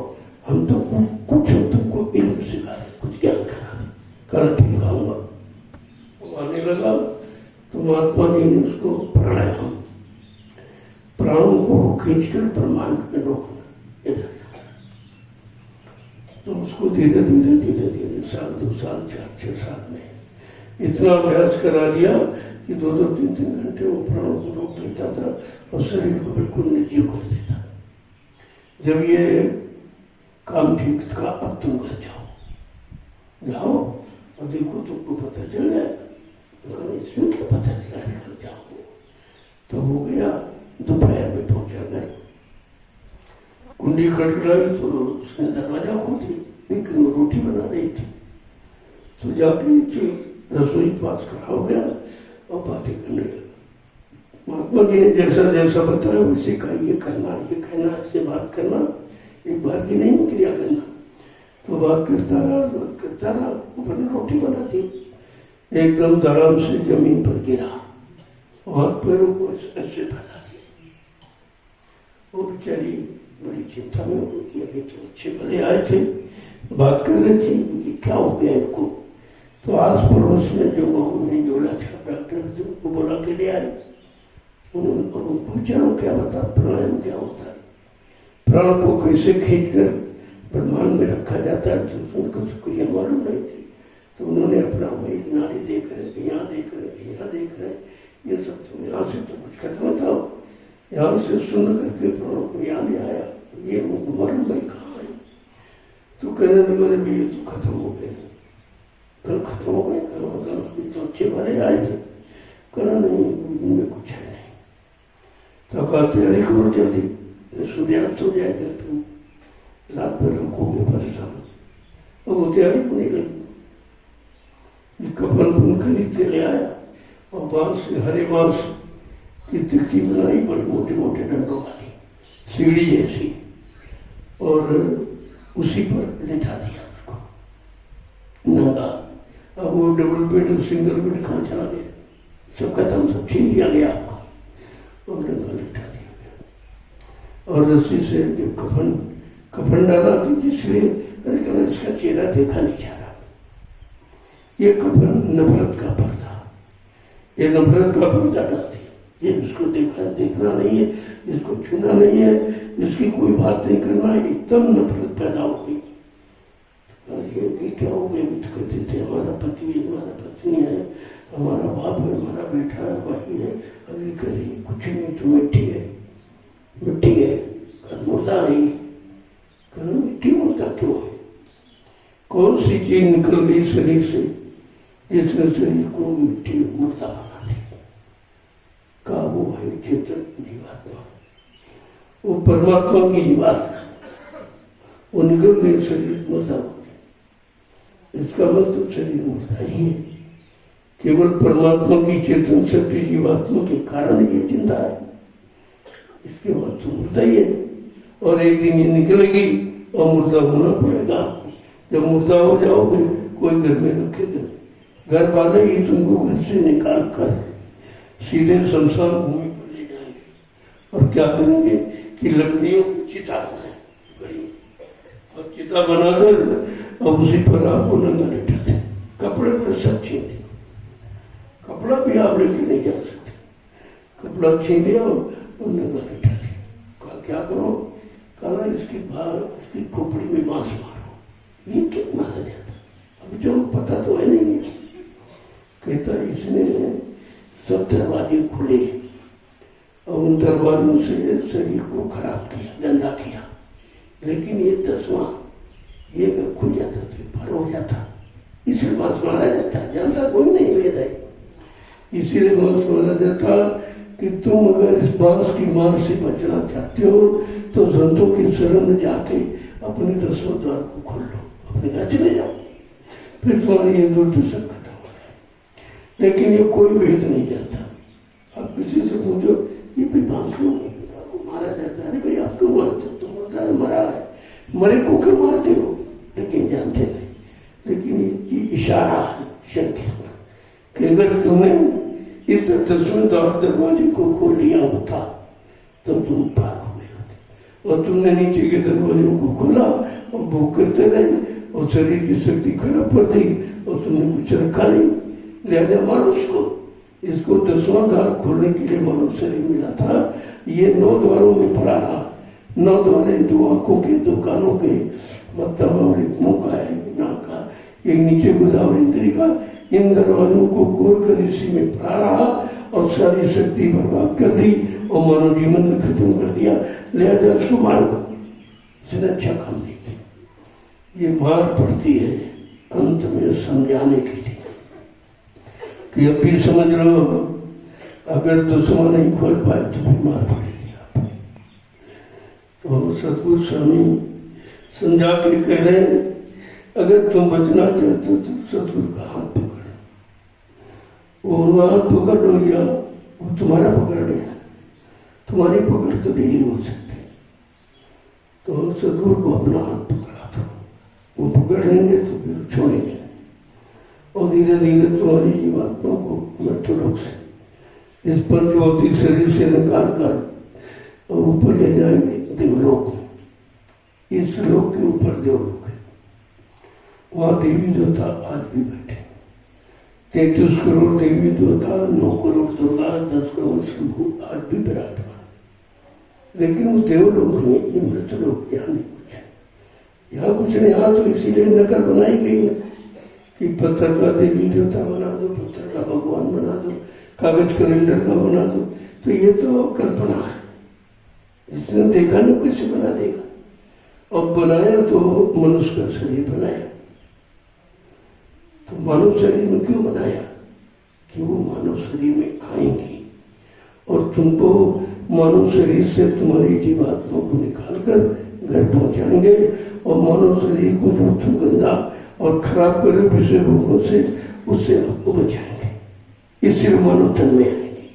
हम तुमको कुछ तुमको इल्म सिखा दें, कुछ ज्ञान करा दें। कर ठीक आऊंगा। आने लगा तो महात्मा जी ने उसको प्राणायाम, प्राणों को खींचकर ब्रह्मांड में रोकना, इधर। तो उसको धीरे धीरे धीरे धीरे साल 2 साल 4-6 साल में इतना अभ्यास करा लिया कि 2-2 3-3 घंटे वो प्राणों को रोक लेता था और शरीर को बिल्कुल निर्जीव कर देता। जब ये काम ठीक था, अब तुम घर जाओ और देखो, तुमको पता चल जाएगा। इसमें क्या पता चला, घर जाओ। तो हो गया, दोपहर में पहुंचा घर, कुंडी खटखटाई तो उसने दरवाजा खोल दिया, लेकिन वो रोटी बना रही थी। तो जाके रसोई पास खड़ा हो गया और बातें करने लगा। महात्मा जी ने जैसा जैसा बताया वैसे कहा, ये करना, ये कहना, ऐसे बात करना, एक बार की नहीं क्रिया करना। तो बात करता रहा, ऊपर रोटी बना दी, एकदम धड़ाम से जमीन पर गिरा और पैरों को ऐसे फैला दिया। वो बेचारी बड़ी चिंता में होगी, अभी तो अच्छे भले आए थे, बात कर रहे थे कि क्या हो गया इनको। तो आस पड़ोस में जो गाँव में जोड़ा था डॉक्टर उनको बोला के ले आए। उनको बेचारों क्या बता प्राणायाम क्या होता है, प्राण को कैसे खींचकर ब्रह्मांड में रखा जाता है, तो उनको क्रिया मालूम नहीं थी। तो उन्होंने अपना वही नाड़ी देख रहे थे, यहाँ देख रहे थे, यहाँ देख रहे, ये सब तुम यहाँ से तो कुछ खत्म था, यहाँ से सुन करके प्राणों को यहाँ ले आया, ये उनको मालूम भाई कहाँ है। तो कहने लगे भी ये तो खत्म हो गए, कल खत्म हो गए, कल अभी तो अच्छे भले आए थे, कहना नहीं इनमें कुछ है नहीं। तो कहा तैयारी करो जल्दी, सूर्यास्त हो जाए तो तुम रात भर रखोगे परेशान। और वो तैयारी होने लगी, कफन खरीद के ले आया और बांस, हरे बांस की तिरछी बनाई, बड़े मोटे मोटे डंडों वाली सीढ़ी जैसी, और उसी पर लिटा दिया उसको नागा। अब वो डबल बेड सिंगल बेड कहाँ चला गया, सब खत्म, सब छीन लिया गया आपको, और डंगा लिटा दिया गया। और रस्सी से जब कफन डाला तो जिसलिए अरे कहना इसका चेहरा देखा नहीं जा रहा, ये कफन नफरत का पर्दा, ये नफरत का पर्दा डालती, ये इसको देखना नहीं है, इसको छूना नहीं है, इसकी कोई बात नहीं करना, एकदम नफरत पैदा हो गई। ये क्या हो गया, तो कहते थे हमारा पति है, हमारा पत्नी है, हमारा बाप है, हमारा बेटा है, भाई है, अभी करें कुछ नहीं, तो मिट्टी है, मिट्टी है, मुर्दा है। मिट्टी मुर्दा क्यों है? कौन सी चीज निकल गई शरीर से जिसने शरीर को मिट्टी मुर्दा बना दी? का वो है चेतन जीवात्मा, वो परमात्मा की जीवात्मा, वो निकल गए, शरीर मुर्दा हो गया। इसका मतलब शरीर मुर्दा ही है, केवल परमात्मा की चेतन शक्ति जीवात्मा के कारण ये जिंदा है, इसके बाद तो मुर्दा ही है। और एक दिन ये निकलेगी और मुर्दा होना पड़ेगा। जब मुर्दा हो जाओगे कोई घर में रखेगा, घर वाले ही तुमको घर से निकाल कर सीधे शमशान भूमि पर ले जाएंगे और क्या करेंगे कि लकड़ियों की चिता बनाएंगे बड़ी, और चिता बनाकर और उसी पर आपको नंगा लेटाते, कपड़े पर सब छीन लेंगे। कपड़ा भी आप लेके नहीं जा सकते, कपड़ा छीन लिया और नंगा लेटा दिया। कहा क्या करो, कहा इसके बाहर इसकी खोपड़ी में मांस मारो। ये क्यों मारा जाता, अब जो पता तो है नहीं है। कहता इसने सब दरवाजे खुले और उन दरवाजों से शरीर को खराब किया, गंदा किया, लेकिन ये 10वां ये अगर खुल जाता तो पार हो जाता, इसलिए मांस मारा जाता। जानता कोई नहीं वेद है, इसीलिए मांस मारा जाता कि तुम अगर इस बांस की मार से बचना चाहते हो तो संतों की शरण में जाके अपने 10वां द्वार को खोल लो, अपने घर चले जाओ, फिर तुम्हारी ये दुर्दशा खत्म हो जाए। लेकिन ये कोई भेद नहीं जानता। आप किसी से पूछो ये भी बांस क्यों मारा जाता है, अरे भाई आप क्यों मारते हो, तुम मरता है, मरा है, मरे को क्यों मारते हो, लेकिन जानते नहीं। लेकिन ये इशारा संकेत कि अगर तुमने इस 10वें दरवाजे को खोल लिया होता तो तुम पार हो गए होते, और तुमने नीचे के दरवाजों को खोला और भूख करते रहे और शरीर की शक्ति खराब कर दी और तुमने कुछ रखा नहीं। लिहाजा मनुष्य इसको 10वां द्वार खोलने के लिए मानव शरीर मिला था। ये 9 द्वारों में पड़ा रहा, 9 द्वारे 2 आंखों के, 2 कानों के, मतलब और एक मुंह का, एक नाक का, एक नीचे गोदावरी इंद्री का। इन दरवाजों को खोल कर इसी में पड़ा रहा और सारी शक्ति बर्बाद कर दी और मानव जीवन में खत्म कर दिया। लिहाजा उसको मारो, इसने अच्छा काम नहीं किया। ये मार पड़ती है अंत में समझाने के लिए कि अब भी समझ लो, अगर 10वां नहीं खोल पाए तो भी मार पड़ेगी आप। तो सतगुरु स्वामी समझा के कह रहे हैं अगर तुम बचना चाहते हो तो सतगुरु का हाथ पकड़ो, वो हाथ पकड़ लो या वो तुम्हारा पकड़ ले, तुम्हारी पकड़ तो डेली हो सकती। तो सतगुरु को अपना हाथ पकड़ा दो, वो पकड़ लेंगे तो फिर छोड़ेंगे और धीरे धीरे तुम्हारी जीवात्मा को मृत्यु लोक से, इस पंचभौतिक शरीर से निकाल कर और ऊपर ले जाएंगे देवलोक। इस लोक के ऊपर देवलोक है, वहाँ देवी देवता आज भी बैठे, 33 करोड़ देवी देवता, 9 करोड़ दुर्गा, 10 करोड़ शंभु आज भी विराजमान। लेकिन उस देवलोक में ये मृत्यु लोक यहाँ नहीं कुछ है, यहाँ कुछ नहीं। यहाँ तो इसीलिए नकल बनाई गई है कि पत्थर का देवी देवता बना दो, पत्थर का भगवान बना दो, कागज कैलेंडर का बना दो। तो ये तो कल्पना है, जिसने देखा नहीं कैसे बना देगा। और बनाया तो मनुष्य का शरीर बनाया, तो मानव शरीर में क्यों बनाया कि वो मानव शरीर में आएंगी और तुमको मानव शरीर से तुम्हारी जीवात्मा को निकालकर घर पहुंचाएंगे और मानव शरीर को जो तुम गंदा और खराब करे विषय भोगों से, उससे आपको बचाएंगे। इसलिए मानव तन में आएंगे,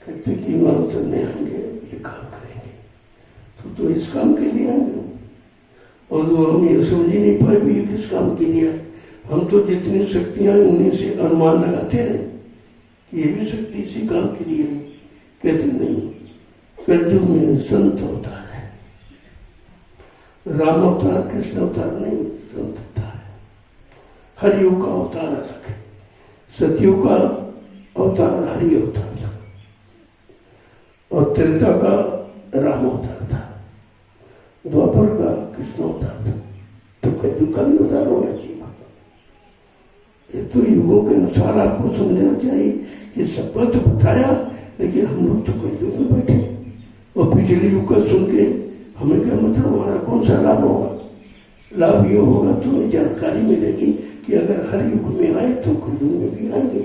कहते कि मानव तन में आएंगे ये काम करेंगे, तो इस काम के लिए आएंगे। और जो हम ये समझ ही नहीं पाए भी ये किस काम के लिए आए। हम तो जितनी शक्तियां उन्हीं से अनुमान लगाते रहे कि ये भी शक्ति इसी काम के लिए है। कहते नहीं, कलयुग में संत अवतार है, राम अवतार कृष्ण अवतार नहीं, संत अवतार है। हरियुग का अवतार अलग है, सतयुग का अवतार हरि अवतार था और त्रेता का राम अवतार था, द्वापर का कृष्ण अवतार था। तो कलयुग का भी अवतार होना चाहिए। ये तो युगों के अनुसार आपको समझना चाहिए कि सबका तो बताया, लेकिन हम लोग तो कलयुग में बैठे और पिछले युग का सुन के हमें क्या मतलब, हमारा कौन सा लाभ होगा। लाभ ये होगा तुम्हें जानकारी मिलेगी कि अगर हर युग में आए तो कलयुग में भी आएंगे।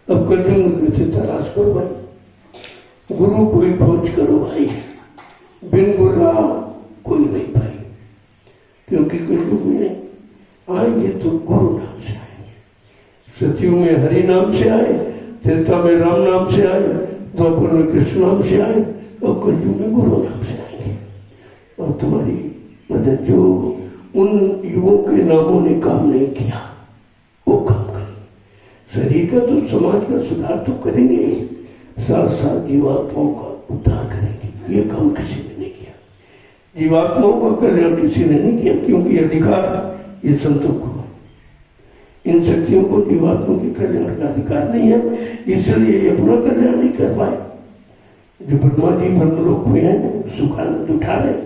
अब कलयुग में कहते तलाश करो भाई, गुरु कोई खोज करो भाई, बिन गुरा कोई नहीं भाई, क्योंकि कलयुग में आएंगे तो गुरु नाम से आएंगे। सतयुग में हरि नाम से आए, त्रेता में राम नाम से आए, द्वापर में कृष्ण नाम से आए और कलयुग में गुरु नाम से आएंगे। और तुम्हारी मदद जो उन युगों के नामों ने काम नहीं किया वो काम करेंगे। शरीर का तो समाज का सुधार तो करेंगे ही, साथ साथ जीवात्माओं का उद्धार करेंगे। ये काम किसी ने नहीं किया, जीवात्माओं का कल्याण किसी ने नहीं किया, क्योंकि अधिकार ये संतों को है। इन शक्तियों को जीवात्मा के कल्याण का अधिकार नहीं है, इसलिए ये अपना कल्याण नहीं कर पाए। जो ब्रह्मा जी ब्रह्मलोक में है सुखानंद उठा रहे,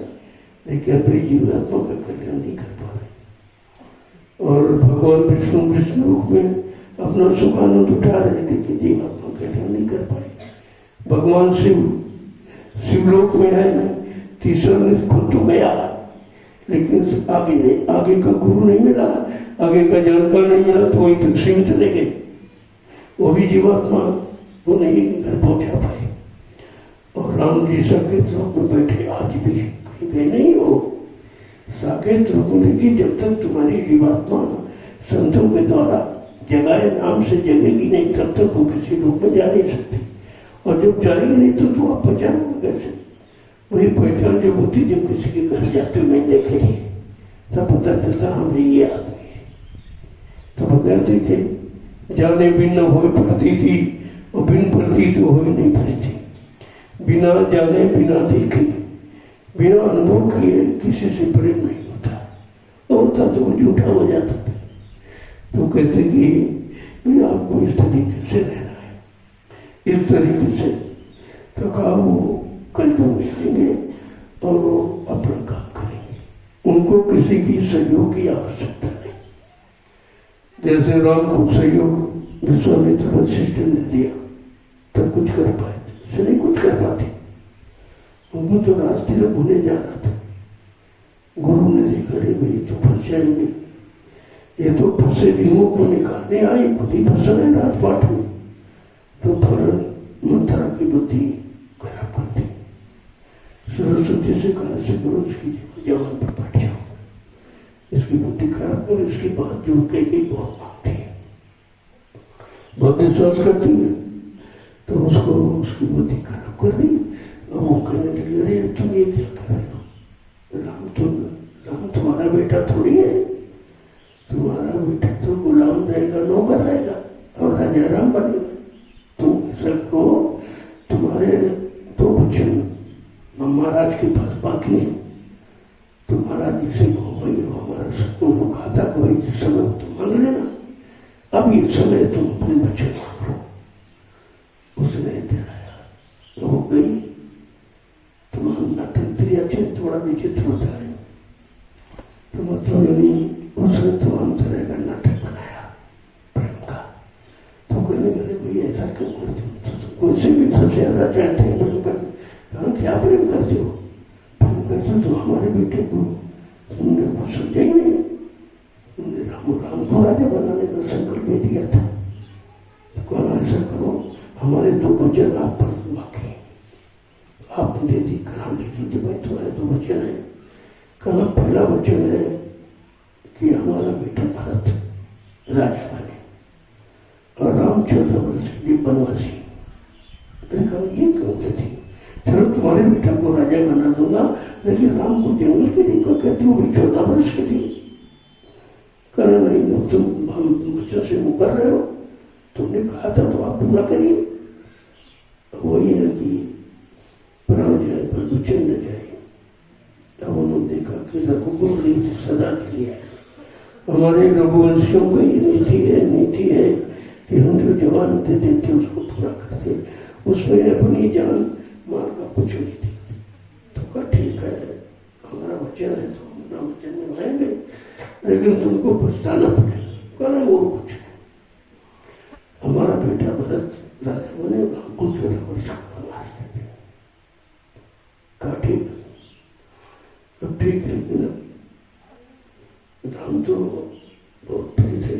लेकिन अपनी जीवात्मा का कल्याण नहीं कर पा रहे। और भगवान विष्णु विष्णुलोक में अपना सुखानंद उठा रहे, लेकिन जीवात्मा का कल्याण नहीं कर पाए। भगवान शिवलोक में है, तीसरा निष्ठ खुद तो गया, लेकिन आगे का गुरु नहीं मिला, आगे का जानकार नहीं मिला, तो वहीं तक सीमित रह गए। वो भी जीवात्मा वो नहीं घर पहुंचा पाए। और राम जी साकेत रूप में बैठे, आज भी कहीं गए नहीं हो। साकेत रूप में कि जब तक तुम्हारी जीवात्मा संतों के द्वारा जगाए नाम से जगेगी नहीं, तब तक वो किसी रूप में जा नहीं सकती। और जब जाएगी नहीं तो तुम आप पहचानोगे कैसे? वही पहचान जब होती जब किसी के घर जाते हुए नहीं देखे नहीं, तब पता चलता हाँ भाई ये आदमी है। तो बगैर देखे जाने बिन न हो पड़ती थी, और बिन पड़ती तो हो नहीं पड़ती। बिना जाने बिना देखे बिना अनुभव किए किसी से प्रेम नहीं होता तो वो झूठा हो जाता था। तो कहते कि भाई आपको इस तरीके से रहना है, इस तरीके से तो कहा वो कलयुग में आएंगे और वो अपना काम करेंगे। उनको किसी की सहयोग की आवश्यकता नहीं। जैसे राम को सहयोग विश्वामित्र वशिष्ठ ने दिया तब कुछ कर पाए, से नहीं कुछ कर पाते। उनको तो रास्ते में भूने जा रहा था, गुरु ने देखा रे भाई तो फंस जाएंगे, ये तो फंसे जीवों को निकालने आए, खुद ही फंस रहे रात पाठ में। तो फौरन मंत्रा की बुद्धि खराब कर दी। सरस्वती से कहा से करो, इसकी जवान पर बैठ जाओ, इसकी बुद्धि खराब करो। इसके बाद जो कही बहुत मानती है, बहुत विश्वास करती है, तो उसको उसकी बुद्धि खराब कर दी। और वो कहने लगे अरे तुम ये क्या कर रहे हो? राम तुम्हारा बेटा थोड़ी है, तुम्हारा बेटा तो गुलाम रहेगा, नौकर रहेगा और राजा राम बनेगा। तुम ऐसा करो, तुम्हारे 2 वचन महाराज के पास बाकी है, तो महाराज जी से कहो भाई हमारा उन्होंने कहा था कि भाई जिस समय तुम मांग लेना, अब ये समय तुम अपने वचन मांग लो। उसने दिलाया तो हो गई। तुम्हारा नाटक त्रियाचित थोड़ा विचित्र होता है, तो मतलब नहीं उसने तमाम तरह का नाटक बनाया प्रेम का। तो कहने लगे भाई ऐसा क्यों करते हो? तो तुमको इससे भी सबसे ज्यादा चाहते हैं प्रेम करते। कहा क्या प्रेम करते हो? प्रेम करते हो तो हमारे बेटे को तुमने वो समझा ही नहीं। तुमने राम को राजा बनाने का संकल्प में दिया था। तो कहना ऐसा करो, हमारे 2 वचन आप पर बाकी, आप दे दी कहा ले लीजिए भाई, तुम्हारे 2 वचन है। कहा पहला वचन है कि हमारा बेटा भरत राजा बने और राम 14 वर्ष के लिए वनवासी। मैंने कहा ये क्यों कहती? चलो तुम्हारे बेटा को राजा बना दूंगा, लेकिन राम को जंगल के लिए क्यों कहती? वो भी 14 वर्ष के थी। कहना नहीं, तुम हम बच्चों से मुकर रहे हो, तुमने कहा था तो आप पूरा करिए। वही है कि प्राण जाए पर वचन न जाए। तब उन्होंने देखा कि रघुकुल रीति सदा के लिए है। हमारे रघुवंशियों की नीति है कि हम जो जवान दे देते उसको पूरा करते, उसमें अपनी जान मार का कुछ नहीं देखते। तो कहा ठीक है, हमारा वचन है तो हमारा वचन निभाएंगे, लेकिन तुमको पछताना पड़ेगा। कहना वो कुछ नहीं, हमारा बेटा भरत राजा बने, हमको 14 वर्ष का वनवास देते। कहा ठीक है, अब ठीक, लेकिन राम तो बहुत प्रिय थे,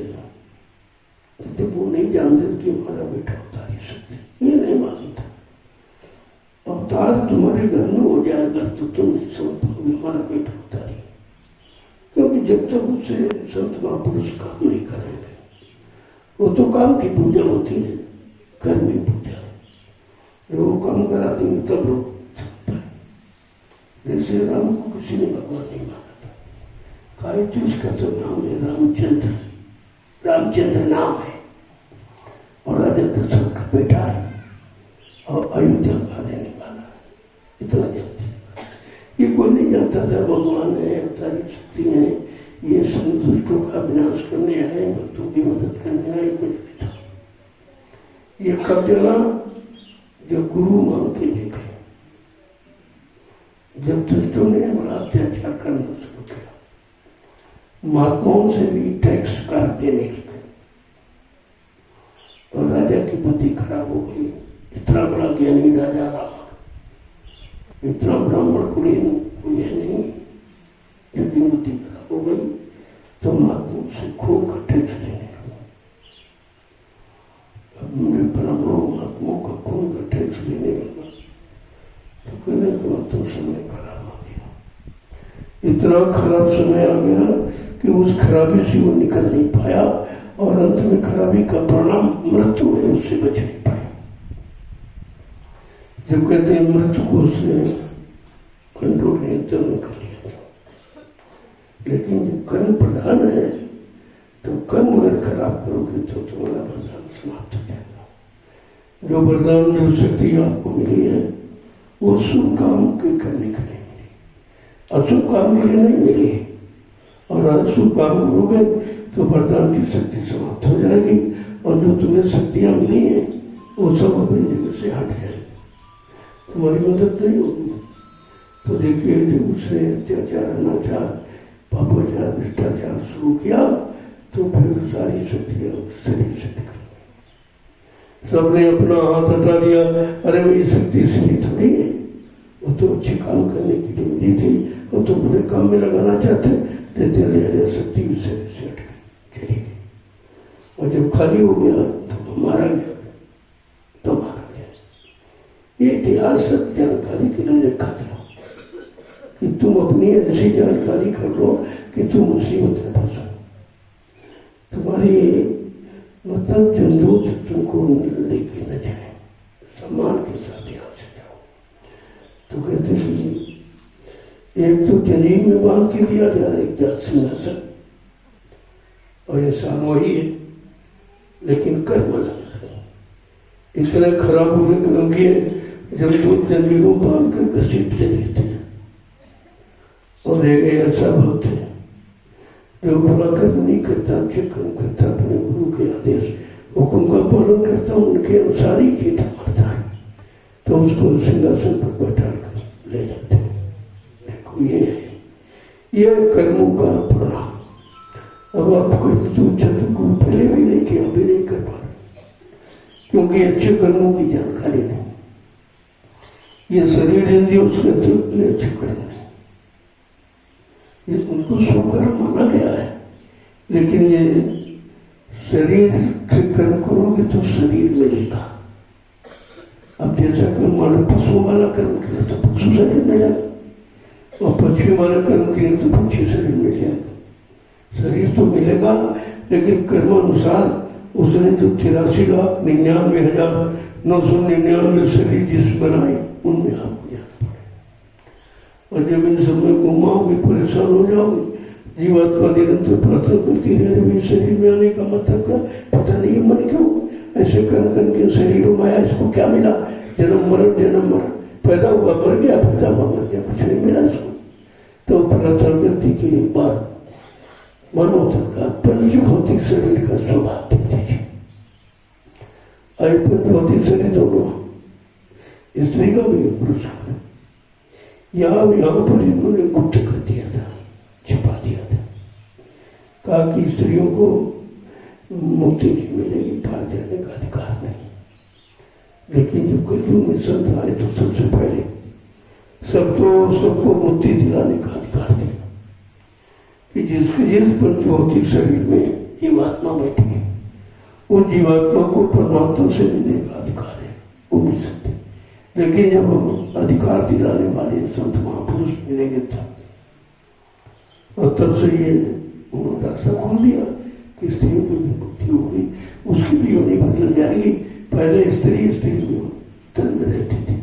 तो वो नहीं जानते कि हमारा बेटा अवतार ही सकते, ये नहीं मालूम था। अवतार तुम्हारे घर में हो जाएगा तो तुम नहीं समझ पाओगे तुम्हारा पेट उतारी, क्योंकि जब तक उससे संत महापुरुष काम नहीं करेंगे, वो तो काम की पूजा होती है, कर्मी पूजा, जब वो काम करा देंगे तब लोग जैसे राम को किसी ने भगवान नहीं माना था, कहा तो इसका तो नाम है रामचंद्र, रामचंद्र नाम है और राजा दशरथ का बेटा है और अयोध्या का रहने वाला है, इतना जानते। ये कोई नहीं जानता था भगवान है, अवतारी शक्ति है, ये संतुष्टों का विनाश करने आए, भक्तों की मदद करने आए, कुछ नहीं था। ये कब जाना, जब गुरु मांग के ले गए, जब दुष्टों ने बड़ा अत्याचार करना शुरू किया, महात्माओं से भी टैक्स कर देने लगे और राजा की बुद्धि खराब हो गई। इतना बड़ा ज्ञानी राजा राम, इतना ब्राह्मण कुलीन कोई है नहीं, लेकिन बुद्धि खराब हो गई तो महात्माओं से खून का टैक्स देने लगा। अब मेरे ब्राह्मणों महात्माओं का खून का टैक्स देने लगा तो कहने का मतलब समय खराब आ गया। इतना खराब समय आ गया कि उस खराबी से वो निकल नहीं पाया और अंत में खराबी का परिणाम मृत्यु है, उससे बच नहीं पाया। जब कहते हैं मृत्यु को उसने कंट्रोल नियंत्रण कर लिया था, लेकिन जब कर्म प्रधान है तो कर्म अगर खराब करोगे तो तुम्हारा वरदान समाप्त हो जाएगा। जो वरदान जो शक्ति आपको मिली है वो शुभ काम के करने के लिए मिली, अशुभ काम के लिए नहीं मिली। और अशुभ काम करोगे तो वरदान की शक्ति समाप्त हो जाएगी और जो तुम्हें शक्तियां मिली हैं वो सब अपनी जगह से हट जाएंगी, तुम्हारी मदद नहीं होगी। तो देखिए जब उसने अत्याचार, अनाचार, पापाचार, भ्रष्टाचार शुरू किया तो फिर सारी शक्तियां शरीर से निकल गई। सबने अपना हाथ हटा लिया, अरे भाई शक्ति इसलिए थोड़ी है, वो तो अच्छे काम करने के लिए मिली थी और तुम बुरे काम में लगाना चाहते, लेते रह शक्ति भी शरीर से हट गई, चली गई। और जब खाली हो गया तो मारा गया, तो मारा गया। ये इतिहास सब जानकारी के लिए लिखा था कि तुम अपनी ऐसी जानकारी कर लो कि तुम मुसीबत में फंसो, तुम्हारी मतलब जमदूत तुमको लेके न जाए, सम्मान के साथ यहाँ से जाओ। तो कहते कि एक तो जमीन में बांध के दिया जा रहा है सिंहासन और इंसान वही है, लेकिन कर्म अलग अलग। इतने खराब हुए कर्म किए जब दो जंजीरों बांध कर घसीटते रहते और एक ऐसा भक्त है जो बुरा कर्म नहीं करता, अच्छे कर्म करता, अपने गुरु के आदेश हुक्म का पालन करता, उनके अनुसार ही जीता मरता है, तो उसको सिंहासन पर बैठा कर ले जाते हैं। देखो ये है, ये कर्मों का परिणाम। अब आपको अच्छा तो गुरु पहले भी नहीं किया, अभी नहीं कर पा रहे, क्योंकि अच्छे कर्मों की जानकारी नहीं। ये शरीर इंद्रियों से तो ये अच्छे कर्म नहीं, ये उनको शुभ कर्म माना गया है, लेकिन ये शरीर से कर्म करोगे तो शरीर मिलेगा। अब जैसा कर्म वाले पशुओं वाला कर्म किया तो पशु शरीर मिलेगा, और पक्षी वाला कर्म किया तो पक्षी शरीर मिल जाएगा। शरीर तो मिलेगा, लेकिन कर्मानुसार उसने जो 83,99,999 शरीर जिस बनाए उनमें आपको जाना पड़ेगा। और जब इन सब में घुमाओगे, परेशान हो जाओगे, जीवात्मा निरंतर प्रार्थना करती रहे, जब इस शरीर में आने का मतलब क्या, पता नहीं मन क्यों ऐसे कर्म करके शरीरों में आया, इसको क्या मिला, जन्म मरण, पैदा हुआ मर गया, पैदा हुआ मर गया, कुछ नहीं मिला इसको। तो प्रार्थना करती कि एक बार मनोधन का पंचभौतिक शरीर का स्वभाव दे दीजिए। पंचभौतिक शरीर दोनों, स्त्री का भी पुरुष का भी। यहाँ पर इन्होंने गुप्त कर दिया था, छिपा दिया था, कहा कि स्त्रियों को मुक्ति नहीं मिलेगी, फाड़ देने का अधिकार नहीं। लेकिन जब कलयुग में संत आए तो सबसे पहले सबको मुक्ति दिलाने का अधिकार दिया कि जिस पंचभौतिक शरीर में जीवात्मा बैठी है, उस जीवात्मा को परमात्मा से मिलने का अधिकार है, वो मिल सकते। लेकिन जब अधिकार दिलाने वाले संत महापुरुष मिलेंगे और तब से ये उन्होंने रास्ता खोल दिया कि स्त्रियों की भी मुक्ति हो गई, उसकी भी योनि बदल जाएगी। पहले स्त्री में तन में रहती थी,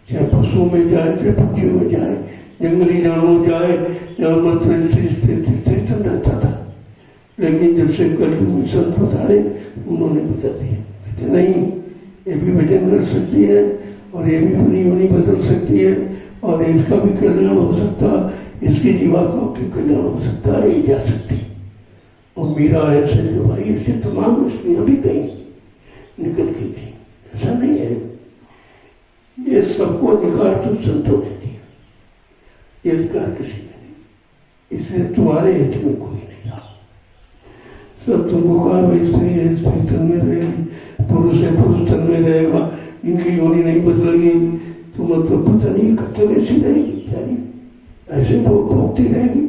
चाहे पशुओं में जाए, चाहे पक्षियों में जाए, जंगली जानवर जाए, जहाँ मात्र स्त्री तन रहता था। लेकिन जब से कलयुग में संत पधारे उन्होंने बदल दिया, कहते नहीं, ये भी भजन कर सकती है और ये भी अपनी योनि बदल सकती है और इसका भी कल्याण हो सकता, इसकी जीवात्मा के कल्याण हो सकता है, ये जा सकती। और मीरा ऐसे जो भाई ऐसे तमाम स्त्रियाँ भी गई, निकल के गई, ऐसा नहीं है। ये सबको अधिकार तो संतों ने दिया, ये अधिकार किसी ने नहीं, इसलिए तुम्हारे हित में कोई नहीं रहा। सब तुमको कहा भाई स्त्री है, स्त्री तन में रहेगी, पुरुष है, पुरुष तन में रहेगा, इनकी योनि नहीं बदलेगी, तो मतलब पता नहीं कब तक ऐसी रहेगी बेचारी, ऐसे भोगती रहेगी।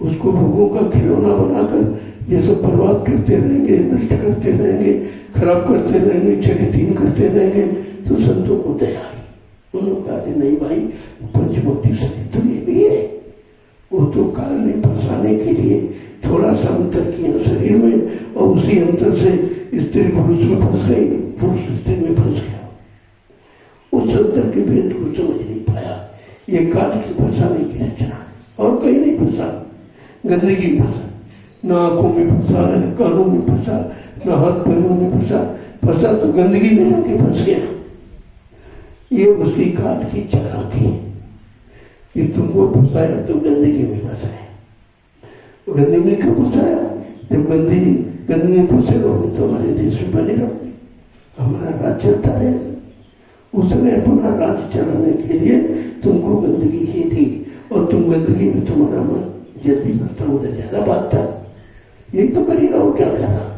उसको भोगों का खिलौना बनाकर ये सब बर्बाद करते रहेंगे, नष्ट करते रहेंगे, खराब करते रहेंगे, चरित्रहीन करते रहेंगे। तो संतों को दया आई, उन्होंने कहा नहीं भाई, पंचभौतिक शरीर तो ये भी है, वो तो काल में फंसाने के लिए थोड़ा सा अंतर किया शरीर में, और उसी अंतर से स्त्री पुरुष में फंस गई, पुरुष स्त्री में फंस गया। उस अंतर के भेद को समझ नहीं पाया। ये काल की फंसाने की रचना, और कहीं नहीं फंसा, गंदगी में फंसा, न आंखों में फंसा, न कानों में फंसा, न हाथ पैरों में फंसा तो गंदगी में जाके फंस गया। ये उसकी काल की चालाकी है कि तुमको फंसाया तो गंदगी में फंसाया। गंदगी में क्यों फंसाया? जब गंदगी में फंसे रहोगे तो हमारे देश में बने रहोगे, हमारा राज चलता रहेगा। उसने अपना राज चलाने के लिए तुमको गंदगी ही दी, और तुम गंदगी में तुम्हारा मन जल्दी बढ़ता, उधर ज्यादा भागता। यही तो कर ही रहो, क्या कर रहा?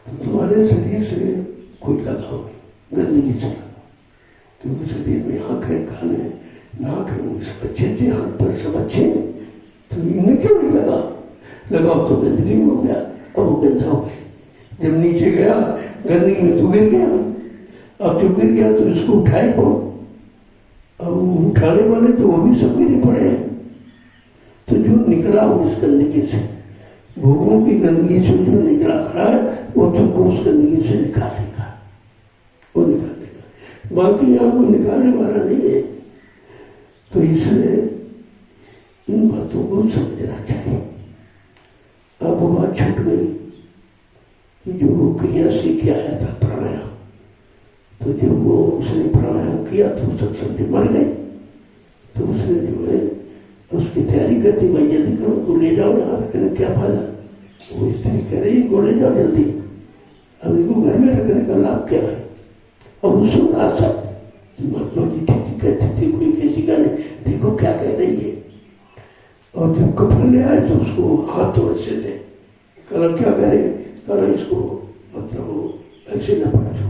तो तुम्हारे शरीर से कोई लगाव नहीं, गंदगी से लगाओ, क्योंकि शरीर में आँख है, कान है, नाक है, मुँह सब अच्छे थे, हाथ पर सब अच्छे हैं, तो इनमें क्यों नहीं लगाओ तो गंदगी में हो गया, और वो गंदा हो गया। जब नीचे गया गंदगी में तो गिर गया, अब जब गिर गया तो इसको उठाए कौन? अब उठाने वाले तो वो भी सब गिरे पड़े हैं। तो जो निकला वो इस गंदगी से, भोगों की गंदगी से जो निकला खड़ा है, वो तुमको उस गंदगी से निकालेगा, वो निकालेगा। बाकी यहाँ कोई निकालने वाला नहीं है। तो इसलिए इन बातों को समझना चाहिए। अब वो बात छूट गई कि जो वो क्रिया सीख के आया था प्राणायाम, तो जब वो उसने प्राणायाम किया तो सत्संग में मर गए। तो उसने जो है उसकी तैयारी करती, भाई जल्दी करो, उनको ले जाओ यहाँ, रखने क्या फायदा। वो स्त्री कह रही इनको ले जाओ जल्दी, अब इनको घर में रखने का लाभ क्या है। अब वो सुन रहा सब, महात्मा जी ठीक कहते थे, कोई किसी का नहीं, देखो क्या कह रही है। और जब कफन ले आए तो उसको हाथ तो अच्छे थे, कल क्या करे, कल इसको मतलब ऐसे लपेट दो,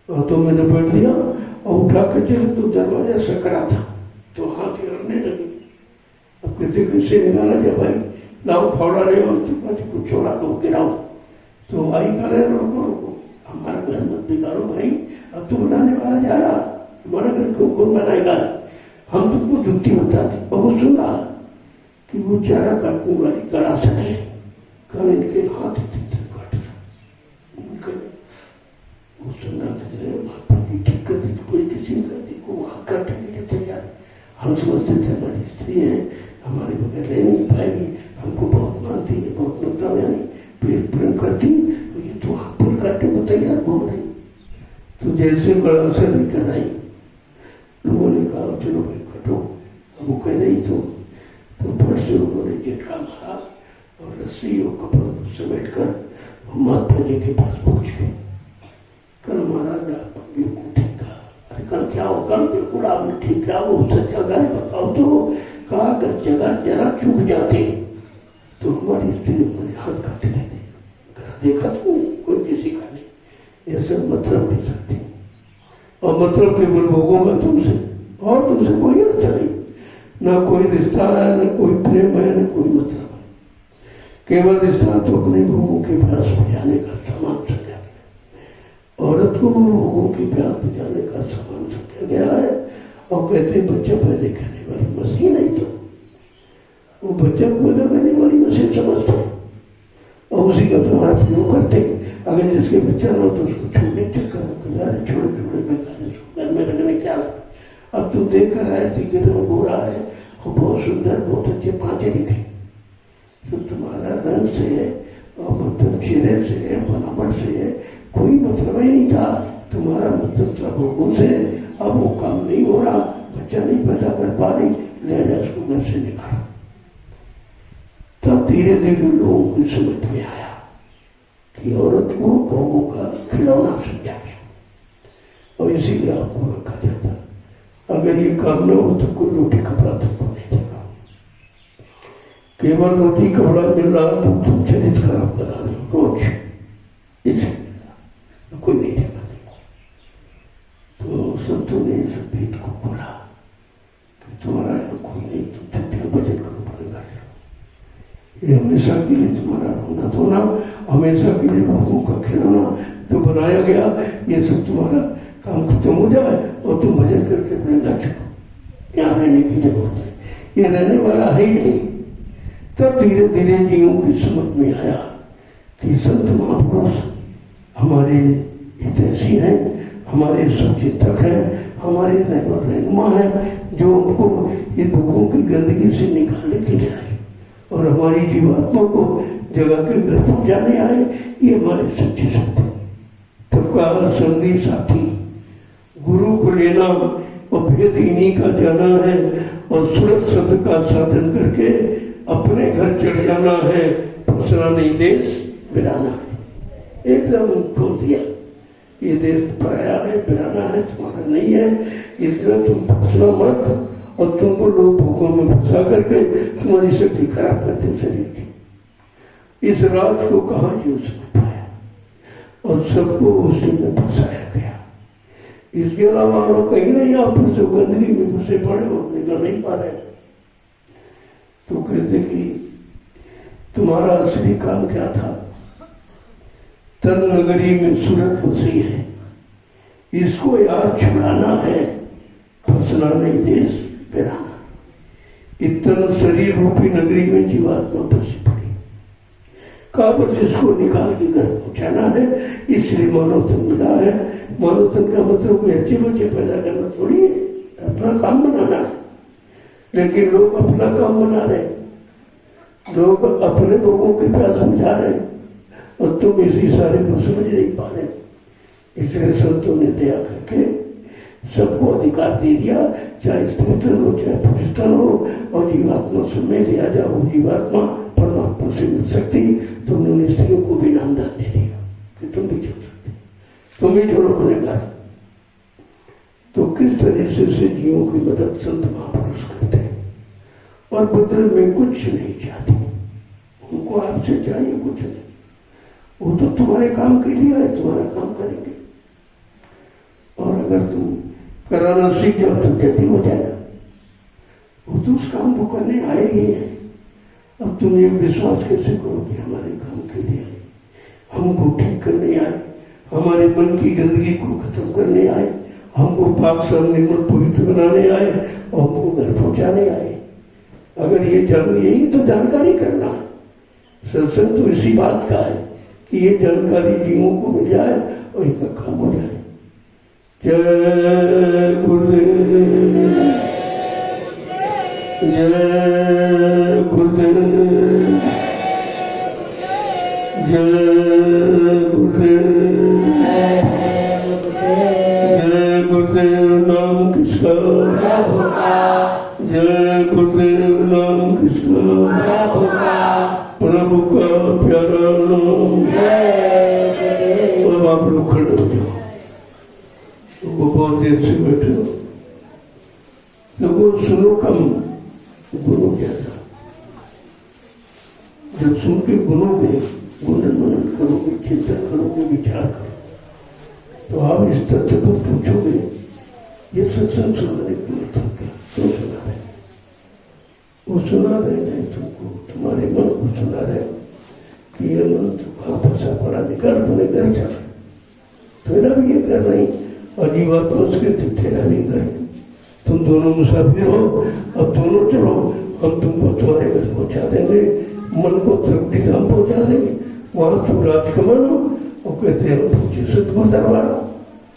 हाथों में लपेट दिया और उठा कर देखा तो दरवाजा सकरा था, तो हाथ हिलने लगे। अब कहते कैसे निकाला जाए भाई, लाओ फावड़ा ले और को छोड़ा को गिराओ। तो भाई कह रहे रोको, हमारा घर मत बिगाड़ो भाई, अब तो बनाने वाला जा रहा, हमारा घर क्यों कौन बनाएगा, हम तुमको जुक्ति बताते। और वो सुन रहा कि वो चारा काटने वाली गरासन है, कल इनके हाथ इतने काट रहा। वो सुनना महात्मा की ठीक करती, कोई किसी ने करती को वहाँ काटेंगे तो तैयार। हम समझते थे हमारी स्त्री है, हमारे बगैर रह नहीं पाएगी, हमको बहुत मानती है, बहुत मतलब यानी प्रेम करती, तो ये तो वहाँ पर काटने को तैयार घूम रही। तो जैसे गरासन लेकर आई, लोगों ने कहा चलो भाई कटो, वो कह रही तो फट से उन्होंने झटका मारा और रस्सी और कपड़ों को समेट कर महात्मा जी के पास पहुंच गए। कल महाराज आप बिल्कुल ठीक कहा। अरे कल क्या हो? कल बिल्कुल आपने ठीक कहा, वो सच्चा गाने बताओ तो। कहा अगर जगह जरा चूक जाते तो हमारी स्त्री हमारे हाथ काट देती। देखा तो कोई किसी का नहीं, ये सब मतलब कह सकती, और मतलब केवल भोगों का तुमसे, और तुमसे कोई अर्थ नहीं, ना कोई रिश्ता है, ना कोई प्रेम है, ना कोई मतलब है। केवल रिश्ता तो अपने भोगों के प्यास बुझाने का सामान समझा गया। औरत को भोगों की प्यास बुझाने का सामान समझा गया है, और कहते बच्चा पैदा करने वाली मशीन है। तो वो बच्चा को पैदा करने वाली मशीन समझते हैं और उसी का तुम्हारा प्रयोग करते हैं। अगर जिसके बच्चा ना हो तो उसको छोड़ने चक्कर में गुजारे, छोटे छोटे बेकार उसको घर में रखने क्या लगा। अब तुम देख कर आए थे कि रंग गोरा है और बहुत सुंदर, बहुत अच्छे पांचे दिखे, तो तुम्हारा रंग से और मतलब चेहरे से बनावट से कोई मतलब ही नहीं था। तुम्हारा मतलब था भोगों से। अब वो काम नहीं हो रहा, बच्चा नहीं पैदा कर पा रही, ले जा उसको घर से निकाला। तब धीरे धीरे लोगों की समझ में आया कि औरत को भोगों का खिलौना समझा गया और इसीलिए आपको रखा जाता। अगर ये काम न हो तो कोई रोटी कपड़ा तुमको नहीं देगा। केवल रोटी कपड़ा मिल रहा तो तुम चरित्र खराब करा रहे हो रोज, इसलिए कोई नहीं देगा। तो संतों ने इस भेद को बोला कि तुम्हारा यहाँ कोई नहीं, तुम चुपचाप भजन करो, बनेगा। ये हमेशा के लिए तुम्हारा रोना धोना, हमेशा के लिए भोगों का खिलौना जो बनाया गया, ये सब तुम्हारा काम खत्म हो जाए और तुम भजन करके अपने घर चलो। यहाँ रहने की जरूरत नहीं, ये रहने वाला है ही नहीं। तब धीरे धीरे जीवों की समझ में आया कि संत महापुरुष हमारे हितैषी हैं, हमारे सचिंतक हैं, हमारे रहनुमा हैं, जो हमको ये भोगों की गंदगी से निकालने के लिए आए और हमारी जीवात्मा को जगह के घर पहुंचाने आए। ये हमारे सच्चे संत। तब का संगी साथी गुरु को लेना और भेद इन्हीं का जाना है और सूरत सत्य का साधन करके अपने घर चढ़ जाना है। फंसना नहीं, देश बिराना है। एकदम खोल दिया, ये देश पराया है, बिराना है, तुम्हारा नहीं है। इतना तुम फंसना मत और तुमको लोग भूखों में फंसा करके तुम्हारी शक्ति खराब करते शरीर की। इस रात को कहाँ जी उसने पाया और सबको उसी में फंसाया गया। इसके अलावा और कहीं नहीं, आप फंसे गंदगी में फंसे पड़े हो, निकल नहीं पा रहे। तो कहते कि तुम्हारा असली काम क्या था? तन नगरी में सूरत बसी है, इसको यार छुड़ाना है, फंसना नहीं, देश बिराना। इतन शरीर रूपी नगरी में जीवात्मा फंसी पड़ी, कहा बस इसको निकाल के घर पहुंचाना है। इसलिए मानव तन मिला है। मानव तन का मतलब कोई अच्छे बच्चे पैदा करना थोड़ी है, अपना काम बनाना है। लेकिन लोग अपना काम बना रहे हैं, लोग अपने लोगों के प्यास बुझा रहे हैं और तुम इसी सारे को समझ नहीं पा रहे। इसलिए संतों ने दया करके सबको अधिकार दे दिया, चाहे स्त्री तन हो चाहे पुरुष तन हो, और जीवात्मा सुनने लिया जाओ, जीवात्मा परमात्मा से मिल सकती। तो उन्होंने स्त्रियों को भी नामदान दे दिया कि तुम भी चल सकते, तुम भी चलो अपने घर। तो किस तरह से जीवों की मदद संत महापुरुष करते और बदले में कुछ नहीं चाहते। उनको आपसे चाहिए कुछ नहीं, वो तो तुम्हारे काम के लिए है, तुम्हारा काम करेंगे। और अगर तुम कराना सीख जाओ तो जल्दी हो जाएगा। वो तो उस काम को करने आए ही हैं। अब तुम ये विश्वास कैसे करो कि हमारे काम के लिए आए, हमको ठीक करने आए, हमारे मन की गंदगी को खत्म करने आए, हमको पाक साफ निर्मल पवित्र बनाने आए और हमको घर पहुंचाने आए। अगर ये यही तो जानकारी करना है। सत्संग तो इसी बात का है कि ये जानकारी जीवों को मिल जाए और इनका काम हो जाए। जय गुरुदेव, जय गुरुदेव, जय गुरुदेव, जय गुरुदेव। नाम किसका? प्रभु का। जय गुरुदेव। नाम किसका? प्रभु का। प्रभु का प्यारा नाम। अब आप लोग खड़े हो जाओ, वो बहुत देर से बैठे हो। देखो, सुनो कम, गुनो ज्यादा। जब सुन के गुनोगे, गुणन मनन करोगे, चिंतन करोगे, विचार करोगे, तो आप इस तथ्य को पूछोगे, ये सत्संग सुनाने का मतलब क्या? क्यों सुना रहे? वो सुना रहे हैं तुमको, तुम्हारे मन को सुना रहे कि ये मन तो कहाँ फंसा पड़ा, निकल अपने घर चल। तेरा भी ये घर नहीं और जीवात्मा उसके तेरा भी घर नहीं। तुम दोनों मुसाफिर हो, अब दोनों चलो हम तुमको तुम्हारे घर पहुंचा देंगे, मन को तृप्ति धाम पहुंचा देंगे, वहां तू राजकमल हो। और कहते हैं हम पहुंचे सतगुरु दरबार,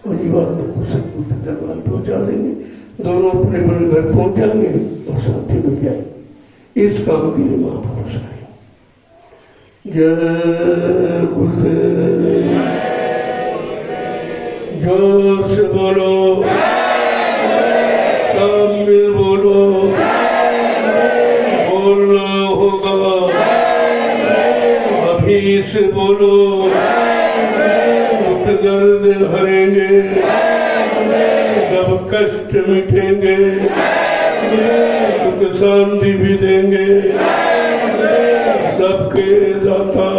और जीवात्मा को सतगुरु दरबार पहुंचा देंगे। दोनों अपने अपने घर पहुंच जाएंगे और शांति मिल जाएगी। इस काम के लिए महापुरुष आए। जय गुरुदेव, जोर से बोलो, सब मिल बोलो, बोलना होगा, अभी से बोलो, दुख दर्द हरेंगे, सब कष्ट मिटेंगे, सुख शांति भी देंगे, सबके दाता,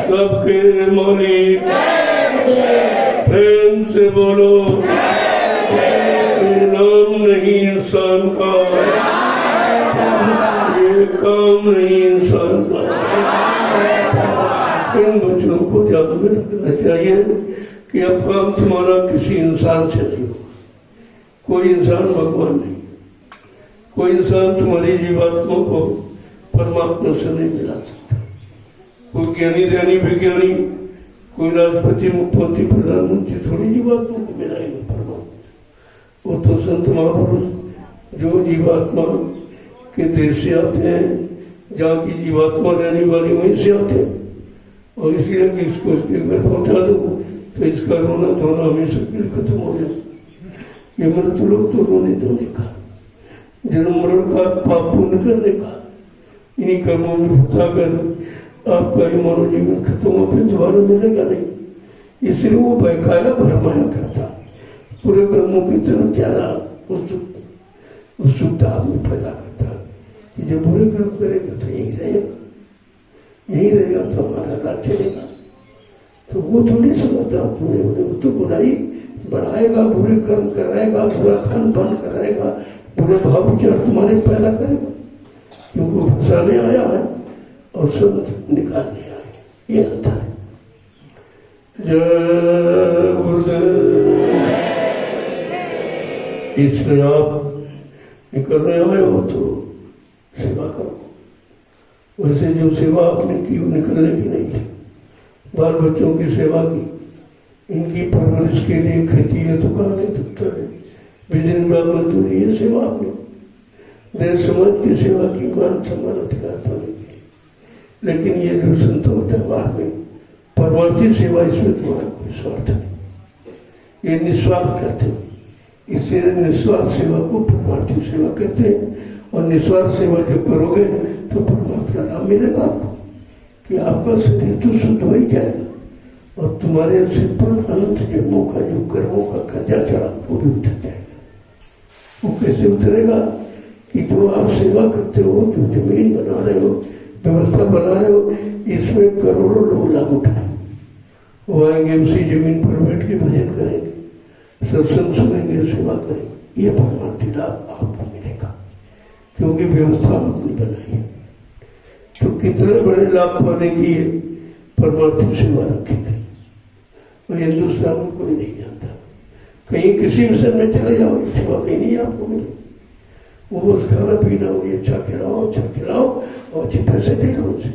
सबके मालिक। प्रेम से बोलो, ये नाम नहीं इंसान का, ये काम नहीं इंसान का। इन बच्चों को ध्यान में रखना चाहिए कि अब काम तुम्हारा किसी इंसान से नहीं हो। कोई इंसान भगवान नहीं, कोई इंसान तुम्हारी जीवात्मा को परमात्मा से नहीं मिला सकता। कोई ज्ञानी ध्यानी विज्ञानी, कोई राष्ट्रपति मुख्यमंत्री प्रधानमंत्री थोड़ी जीवात्मा को मिलाएगा परमात्मा। वो तो संत महापुरुष जो जीवात्मा के देश से आते हैं, जहाँ की जीवात्मा रहने वाली वहीं से आते हैं। और इसलिए कि इसको इसके घर पहुंचा दो तो इसका रोना धोना हमेशा के लिए खत्म हो जाए। ये मृत्यु लोग तो रोने धोने का, जन्म मरण का, पाप पुण्य करने का, इन्हीं कर्मों में फंसा कर आपका ये मानव जीवन खत्म हो, फिर दोबारा मिलेगा नहीं। इसलिए वो बहकाया भरमाया करता, पूरे कर्मों की तरफ ज्यादा उत्सुकता आप में पैदा करता कि जो बुरे कर्म करेगा तो यही रहेगा, यही रहेगा तो हमारा राज चलेगा। तो वो थोड़ी समझता बुरे होने, वो तो बुराई बढ़ाएगा, बुरे कर्म कराएगा, बुरा खान पान कराएगा, बुरे भाव विचार तुम्हारे पैदा करेगा, क्योंकि फंसाने आया है और सब निकालने आए। ये अंतर है। जय गुरुदेव। इसलिए आप निकलने आए हो तो सेवा करो। वैसे जो सेवा आपने की वो निकलने की नहीं थी, बाल बच्चों की सेवा की, इनकी परवरिश के लिए खेती है, दुकान है, दफ्तर है, बिजनेस बाग मजदूरी, ये सेवा आपने देश समाज की सेवा की, मान सम्मान अधिकार पाने के लिए। लेकिन ये जो संतों दरबार में परमार्थी सेवा, इसमें तुम्हारा कोई स्वार्थ नहीं, ये निस्वार्थ करते हैं। इसलिए निस्वार्थ सेवा को परमार्थी सेवा कहते हैं। और निस्वार्थ सेवा जब करोगे तो परमार्थ का लाभ मिलेगा आपको, कि आपका शरीर तो शुद्ध हो ही जाएगा और तुम्हारे सिर पर अनंत जन्मों का जो कर्मों का कर्जा चढ़ा वो भी उतर जाएगा। वो कैसे उतरेगा कि जो आप सेवा करते हो, जो जमीन बना रहे हो, व्यवस्था बना रहे हो, इसमें करोड़ों लोग लाभ उठाएंगे। वो आएंगे, उसी जमीन पर बैठ के भजन करेंगे, सत्संग सुनेंगे, सेवा करेंगे। ये परमार्थी लाभ आपको मिलेगा, क्योंकि व्यवस्था आपने बनाई है। तो कितने बड़े लाभ पाने की परमार्थी सेवा रखी गई, और हिंदुस्तान में कोई नहीं जानता। कहीं किसी मिशन में चले जाओ, ये सेवा कहीं नहीं आपको मिलेगी। वो बस खाना पीना, वो ये अच्छा खिलाओ और अच्छे पैसे दे दो उनसे।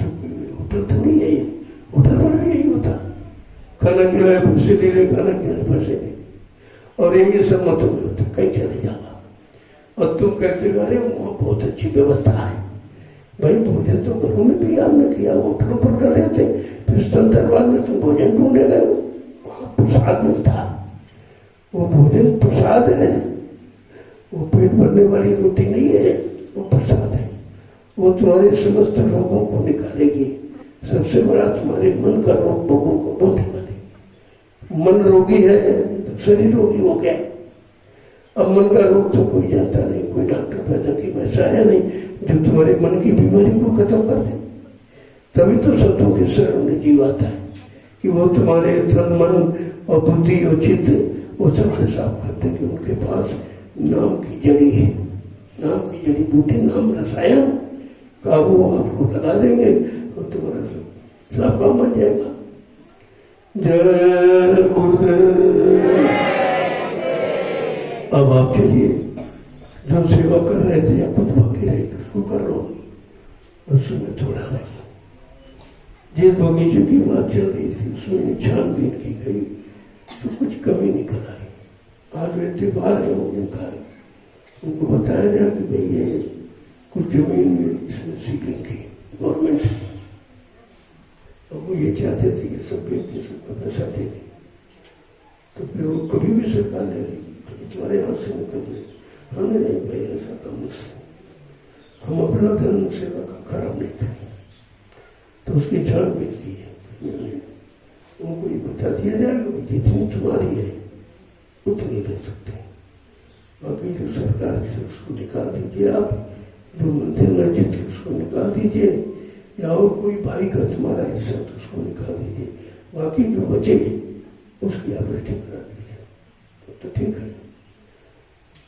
तो होटल तो नहीं है ये, होटल पर भी यही होता, खाना खिलाए पैसे ले ले, खाना खिलाए पैसे ले ले, और यही सब मतों में होता। कहीं चले जाओ और तुम कहते अरे वहाँ बहुत अच्छी व्यवस्था है, भाई भोजन तो घरों में भी आपने किया, होटलों पर कर रहे थे, फिर संत दरबार में तुम भोजन ढूंढे गए, वहाँ प्रसाद मिलता, वो भोजन प्रसाद है, वो पेट भरने वाली रोटी नहीं है, वो प्रसाद है। वो तुम्हारे समस्त रोगों को निकालेगी। सबसे बड़ा तुम्हारे मन का रोग भोगों को वो निकालेगी। मन रोगी है तो शरीर रोगी हो गया। अब मन का रोग तो कोई जानता नहीं, कोई डॉक्टर पैदा की वैसा है नहीं जो तुम्हारे मन की बीमारी को खत्म कर दे। तभी तो संतों के शरण में जीव आता है कि वो तुम्हारे तन मन और बुद्धि और चित्त वो सबसे साफ कर देंगे। उनके पास नाम की जड़ी है, नाम की जड़ी बूटी, नाम रसायन का वो आपको लगा देंगे और तुम्हारा सब काम बन जाएगा। जय गुरुदेव। अब आप चलिए जो सेवा कर रहे थे या कुछ बाकी रहे उसको कर लो, उसमें थोड़ा नहीं। जिस बगीचे की बात चल रही थी उसमें छानबीन की गई तो कुछ कमी निकल आई। आज वे त्योहार है उनका, उनको बताया जाए कि भाई ये कुछ जमीन इसमें सीलिंग थी गवर्नमेंट से, और वो ये चाहते थे कि सब व्यक्ति सबको पैसा दे दें, तो फिर वो कभी भी सरकार ले लेगी, कभी तुम्हारे हाथ से निकल जाएगी। हमने नहीं भाई ऐसा काम नहीं, हम अपना धर्म सेवा का खराब नहीं करें, तो उसकी छानबीन की है। उनको ये बता दिया जाएगा कि जितनी तुम्हारी है उतनी ले सकते हैं, बाकी जो सरकार से उसको निकाल दीजिए, आप जो मंदिर मस्जिद है उसको निकाल दीजिए, या और कोई भाई का तुम्हारा हिस्सा तो उसको निकाल दीजिए, बाकी जो बचे उसकी आवृत्ति करा दीजिए, तो ठीक है।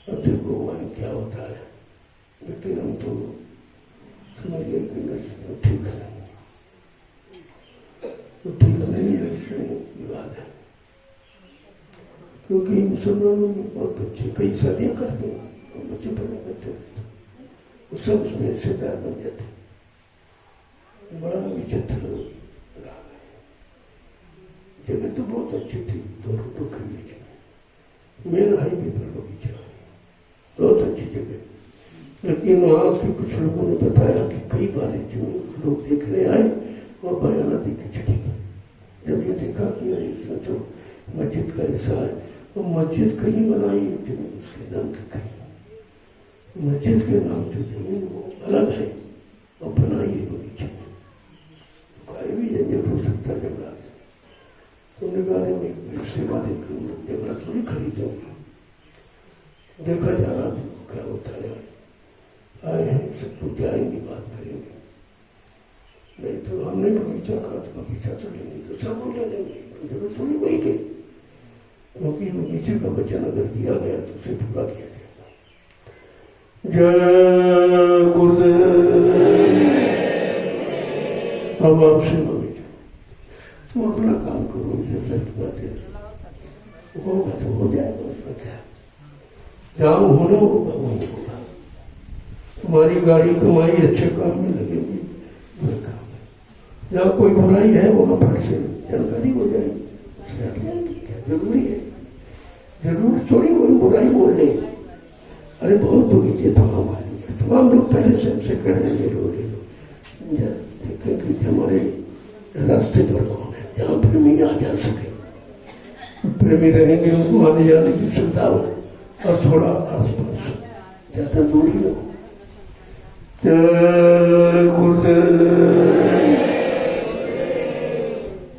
अब देखो वहीं क्या होता है, लेकिन हम तो समझिए कि ठीक नहीं, तो ठीक नहीं है, इसमें विवाद है। क्योंकि मुसलमानों में बहुत बच्चे कई शादियाँ करते हैं और बच्चे पैदा करते रहते हैं, वो सब उसमें हिस्सेदार बन जाते हैं। बड़ा विचित्र रहा है। जगह तो बहुत अच्छी थी, दो रोडों के बीच में मेन हाईवे पर बगीचा है, बहुत अच्छी जगह। लेकिन वहाँ के कुछ लोगों ने बताया कि कई बार जमीन को लोग देखने आए और बयाना दे के चले गए। जब ये देखा कि अरे इसमें तो मस्जिद का हिस्सा है, तो मस्जिद कहीं बनाई है जमीन उसके नाम की, कहीं मस्जिद के नाम जो जमीन वो अलग है और बनाई है बगीचे में, कोई भी झंझट हो सकता है जबरा। तुमने कहा भाई सेवा देकर जबरा थोड़ी खरीदेंगे, देखा जा रहा था क्या होता है, आए हैं सब लोग जाएंगे बात करेंगे, नहीं तो हमने बगीचा कहा तो बगीचा तो लेंगे तो सब लोग ले लेंगे, जरूरत थोड़ी वही थी, क्योंकि बगीचे का वचन अगर दिया गया तो उसे पूरा किया जाएगा। जय गुरुदेव। अब आप सेवा में जाओ, तुम अपना काम करो, जैसा की बात है होगा तो हो जाएगा, उसमें क्या, जहाँ होना होगा वहीं होगा। तुम्हारी गाड़ी कमाई अच्छे काम में लगेगी, बुरे काम में, जहाँ कोई बुराई है वहाँ फट से जानकारी हो जाएगी, क्या जरूरी है, जरूर थोड़ी कोई बुराई बोल ले। अरे बहुत बगीचे तमाम लोग पहले से हमसे कर रहे हैं, ले लो देखें कि हमारे रास्ते पर कौन है, जहाँ प्रेमी आ जा सके, प्रेमी रहेंगे उनको आने जाने की सुविधा हो, और थोड़ा आसपास ज्यादा दूरी हो।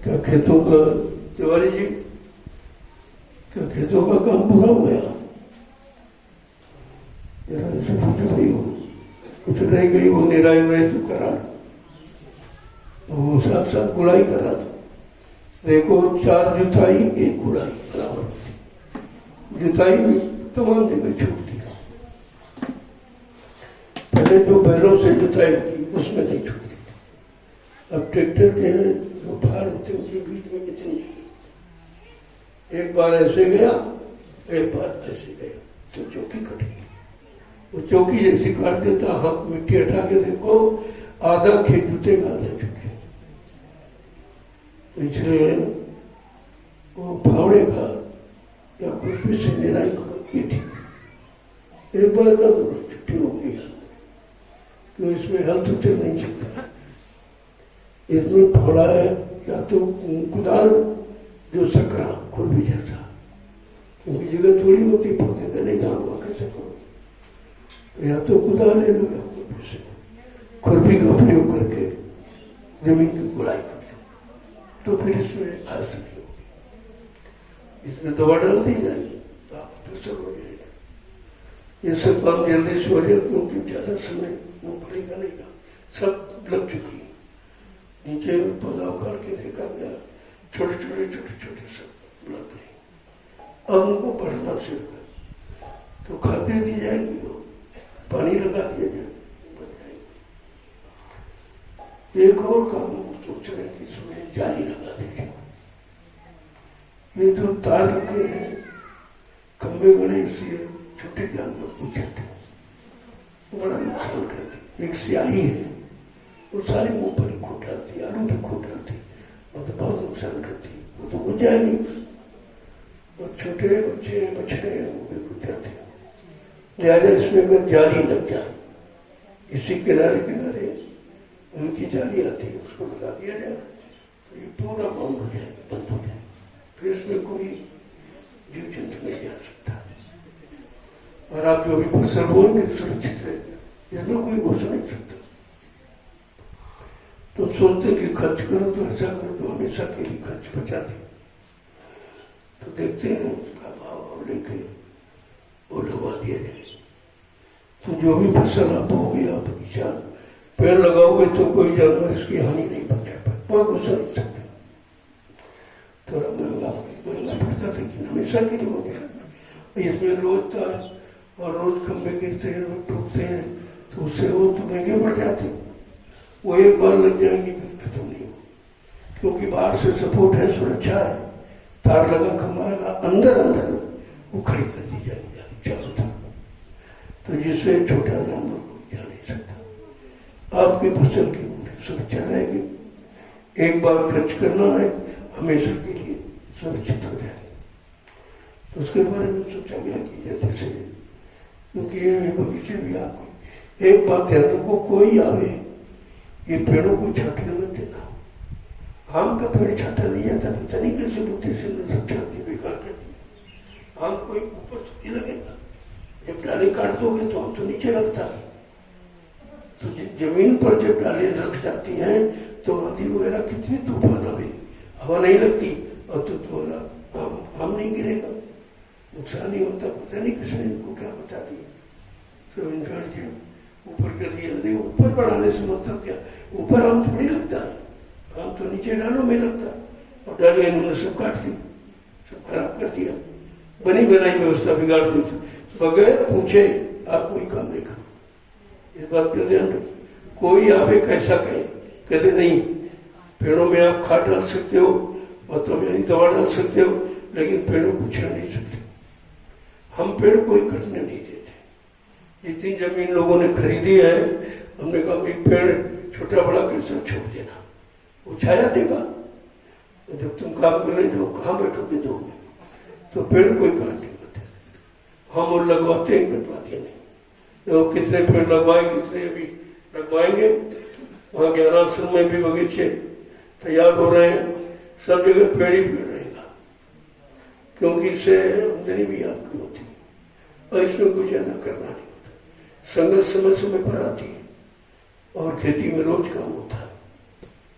क्या खेतों का, तिवारी जी क्या खेतों का काम पूरा हो गया? जरा इनसे पूछ गई हो, कुछ रह गई वो निराई में तो करा, वो साथ साथ गुड़ाई करा था। देखो 4 जुताई 1 गुड़ाई बराबर होती, जुताई भी तमाम जगह छूटती, पहले जो बैलों से जुताई होती उसमें नहीं छूटती थी। अब ट्रैक्टर के जो फाड़ होते हैं उनके बीच में कितनी, एक बार ऐसे गया एक बार ऐसे गया तो चौकी कट गई। वो चौकी जैसी काट देता, हाथ मिट्टी हटा के देखो आधा खेत जुतेगा आधा छूट जाएगा। इसलिए वो फावड़े का या खुरपी से निराई करो, ये ठीक। एक बार का छुट्टी हो गई तो इसमें हल तो चल नहीं सकता, इसमें फावड़ा है या तो कुदाल जो सकरा खुरपी जैसा, क्योंकि जगह थोड़ी होती पौधे का नहीं जाऊंगा कैसे करो, तो या तो कुदाल ले लो या खुरपी से, खुरपी का प्रयोग करके जमीन की गुड़ाई कर दो, तो फिर इसमें घास नहीं होगी, इसमें दवा डाल दी जाएगी तो आपका फसल हो जाएगा। ये सब काम जल्दी से हो जाए, क्योंकि ज्यादा समय मूंगफली का नहीं काम, सब लग चुकी, नीचे पौधा उखाड़ के देखा गया, छोटे छोटे सब लग गए। अब उनको बढ़ना शुरू है तो खाते दी जाएंगी, पानी लगा दिया जाए, बढ़ जाएगी। एक और काम सोच रहे कि इसमें जाली लगा दीजिए, ये जो तार लगे हैं खंबे बने इसलिए छोटे जानवर पूछे थे, एक स्याही है, वो सारी मूंगफली खो डालती, आलू भी खो डालती, वो तो बहुत नुकसान करती, वो तो घुस जाएगी। और छोटे बच्चे बछड़े हैं वो भी घुस जाते हैं। लिहाजा इसमें अगर जाली लग जाए, इसी किनारे किनारे उनकी जाली आती है, उसको लगा दिया जाए तो ये पूरा बंद हो जाएगा, बंद हो जाएगा। फिर इसमें कोई जीव जंतु नहीं जा सकता। और आप जो भी फसल बोएंगे सुरक्षित रहेगा, इसमें कोई घुस नहीं सकता। तो सोचते कि खर्च करो तो ऐसा करो तो हमेशा के लिए खर्च बचा दे, तो देखते हैं उसका भाव लेके वो लगवा दिया जाए। तो जो भी फसल आप बोगे, आप बगीचा पेड़ लगाओगे तो कोई जानवर इसकी हानि नहीं पहुंचा पाए, कोई घुस नहीं सकता। थोड़ा महंगा पड़ता लेकिन हमेशा के लिए हो गया। इसमें रोज तार और रोज खंभे गिरते हैं, रोज टूटते हैं, तो उससे वो तो महंगे पड़ जाते हैं। वो एक बार लग जाएगी फिर खत्म नहीं हो, क्योंकि बाहर से सपोर्ट है, सुरक्षा है, तार लगा, खंभा लगा, अंदर अंदर वो खड़ी कर दी जाएगी चारों तरफ, तो जिससे छोटा जानवर कोई जा नहीं सकता। आपकी फसल की पूरी सुरक्षा रहेगी। एक बार खर्च करना है, हमेशा के लिए सुरक्षित हो जाएगी। तो उसके बारे में सोचा गया कि जैसे, क्योंकि ये बगीचे भी आपको एक बात ध्यान रखो, कोई आवे ये पेड़ों को छाटने मत देना। आम का पेड़ छाटा नहीं जाता, पता नहीं कैसे बुद्धि से सब छाट के बेकार कर दिया। आम कोई ऊपर नहीं लगेगा, जब डाली काट दोगे तो आम तो नीचे लगता है। तो जमीन पर जब डाली रख जाती हैं तो आंधी वगैरह कितनी तूफान आवे, हवा नहीं लगती और तो तुम्हारा आम नहीं गिरेगा, नुकसान नहीं होता। पता नहीं किसने इनको क्या बता दिया, तो इनका ऊपर कर दिया। ऊपर बढ़ाने से मतलब क्या, ऊपर आम थोड़ी लगता है, आम तो नीचे डालों में लगता है। और डाली इन्होंने सब काट दी, सब खराब कर दिया, बनी बनाई व्यवस्था बिगाड़ दी। बगैर पूछे आप कोई काम नहीं करो, इस बात का ध्यान रखिए। कोई आवे कैसा कहे, कहते नहीं पेड़ों में आप खाद डाल सकते हो, मतलब यानी दवा डाल सकते हो, लेकिन पेड़ों को छेड़ नहीं सकते। हम पेड़ कोई कटने नहीं देते। जितनी जमीन लोगों ने खरीदी है, हमने कहा भाई पेड़ छोटा बड़ा कैसे छोड़ देना, वो छाया देगा। तो जब तुम काम करने जाओ, कहाँ बैठोगे दो में, तो पेड़ कोई काट नहीं होते। हम और लगवाते हैं, कटवाते नहीं। तो कितने पेड़ लगवाए, कितने अभी लगवाएंगे। वहाँ ज्ञानाश्रम में भी बगीचे तैयार हो रहे हैं, सब जगह पेड़ ही पेड़ रहेगा, क्योंकि इससे आमदनी भी आपकी होती है और इसमें कुछ ज्यादा करना नहीं होता। संगत समय समय पर आती है और खेती में रोज काम होता है।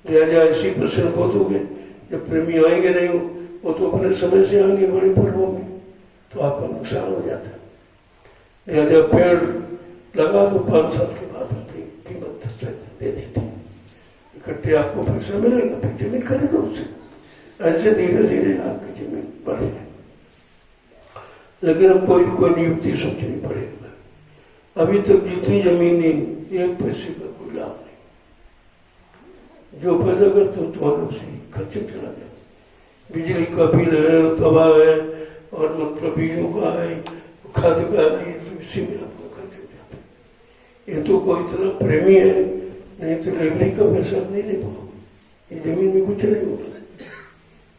लिहाजा ऐसी प्रश्न बोलोगे, जब प्रेमी आएंगे नहीं हो, वो तो अपने समय से आएंगे बड़े पर्वों में, तो आपका नुकसान हो जाता है। लिहाजा पेड़ लगा दो, 5 साल के बाद अपनी कीमत दे देते हैं, इकट्ठे आपको पैसा मिलेगा, फिर जमीन खरीदो उससे। ऐसे धीरे धीरे आपकी जमीन बढ़ जाएगी। लेकिन अब कोई नियुक्ति सोचनी पड़ेगी। अभी तक जितनी जमीन नहीं, 1 पैसे का कोई लाभ नहीं। जो पैदा करते हो तुम्हारा उसी खर्चे चला जाए। बिजली का बिल है, दवा है, और मतलब बीजों का है, खाद का है, इसी में आपको खर्चे जाते हैं। ये तो कोई इतना प्रेमी है, नहीं तो लेबरी का पैसा नहीं ले पाओगे। ये जमीन में कुछ नहीं होगा।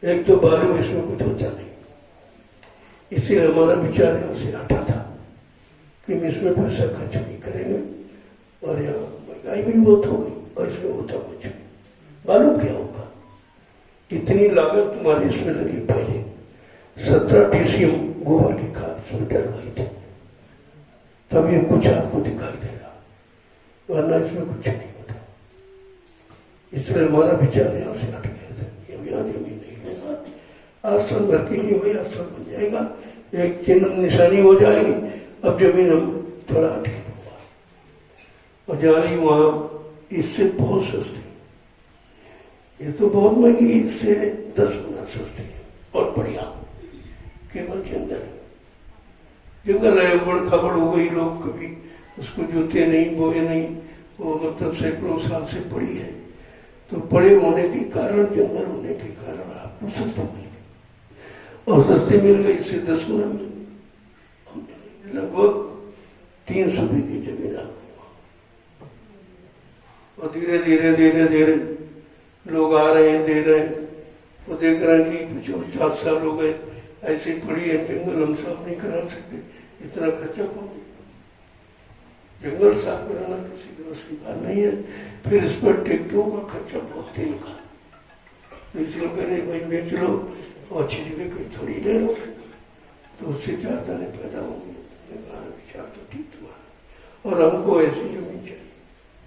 एक तो बालू, इसमें कुछ होता नहीं। इसीलिए हमारा विचार यहाँ से हटा था कि इसमें पैसा खर्च नहीं करेंगे, और यहाँ महंगाई भी बहुत हो गई और इसमें होता कुछ नहीं। मालूम क्या होगा, इतनी लागत तुम्हारी इसमें लगी। पहले 17 TCM गोबर की खाद इसमें डलवाई थी, तब ये कुछ आपको दिखाई दे रहा, वरना इसमें कुछ नहीं होता। इसलिए हमारा विचार यहाँ से हट गया था कि अब यहाँ जमीन नहीं होगा। आश्रम घर के लिए वही आश्रम बन जाएगा, एक चिन्ह निशानी हो जाएगी। अब जमीन हम थोड़ा हट के दूंगा, और जानी वहाँ इससे बहुत सस्ती, ये तो बहुत महंगी, इससे 10 गुना सस्ती है और बढ़िया। केवल जंगल है, उबड़ खाबड़ हो गई, लोग कभी उसको जोते नहीं, बोए नहीं, वो मतलब सैकड़ों साल से पड़ी है। तो पड़े होने के कारण, जंगल होने के कारण आपको सस्ती मिल गई, और सस्ती मिल गई, इससे 10 गुना मिल गई। लगभग 300 बीघे जमीन आपको और धीरे धीरे धीरे धीरे लोग आ रहे हैं, दे रहे हैं। वो देख रहे हैं कि 50 साल हो गए, ऐसे पड़ी है, जंगल हम साफ नहीं करा सकते, इतना खर्चा कौन दे? जंगल साफ कराना किसी के बस की बात नहीं है। फिर इस पर ट्रैक्टरों का खर्चा बहुत तेल का, तो इसलिए कह रहे भाई बेच लो और अच्छी जगह कहीं थोड़ी ले लो, तो उससे 4 दाने पैदा होंगे। विचार तो ठीक तुम्हारा, और हमको ऐसी जमीन चाहिए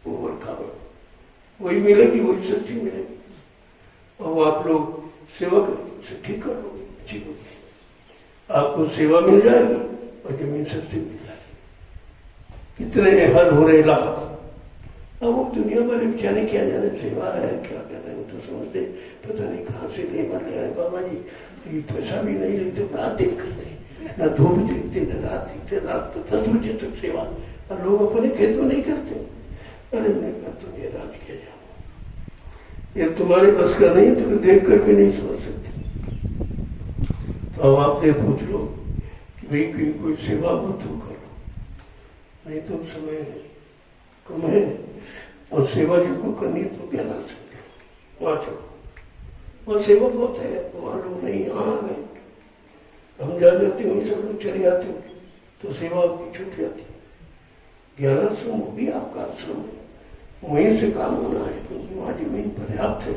ओवर खावर, वही मिलेगी, वही सब्जी मिलेगी, और आप लोग सेवा करके उसे ठीक कर लोगे, अच्छी होगी, आपको सेवा मिल जाएगी और जमीन सस्ती मिल जाएगी। कितने हल हो रहे लाभ। अब वो दुनिया वाले बेचारे क्या जाने सेवा है क्या कर रहे हैं, तो समझते पता नहीं कहाँ से लेबर ले आए बाबा जी, तो ये पैसा भी नहीं लेते, रात दिन करते, ना धूप देखते न रात देखते, रात तो 10 बजे तक सेवा, और लोग अपने खेत में नहीं करते। अरे मैंने कहा तुम ये राज किया जाओ, ये तुम्हारे बस का नहीं, तो देख कर भी नहीं समझ सकते। तो अब आपसे पूछ लो कि भाई कहीं कोई सेवा हो तो करो, नहीं तो समय कम है, और सेवा जिनको करनी है तो ज्ञान समझो, वहाँ चलो, वहाँ सेवा बहुत है, वहाँ लोग नहीं, यहाँ आ गए, हम जा जाते वहीं सब लोग चले आते हैं, तो सेवा आपकी छूट जाती। ज्ञानाश्रम वो भी आपका आश्रम है, वहीं से काम होना है, क्योंकि वहाँ जमीन पर्याप्त है।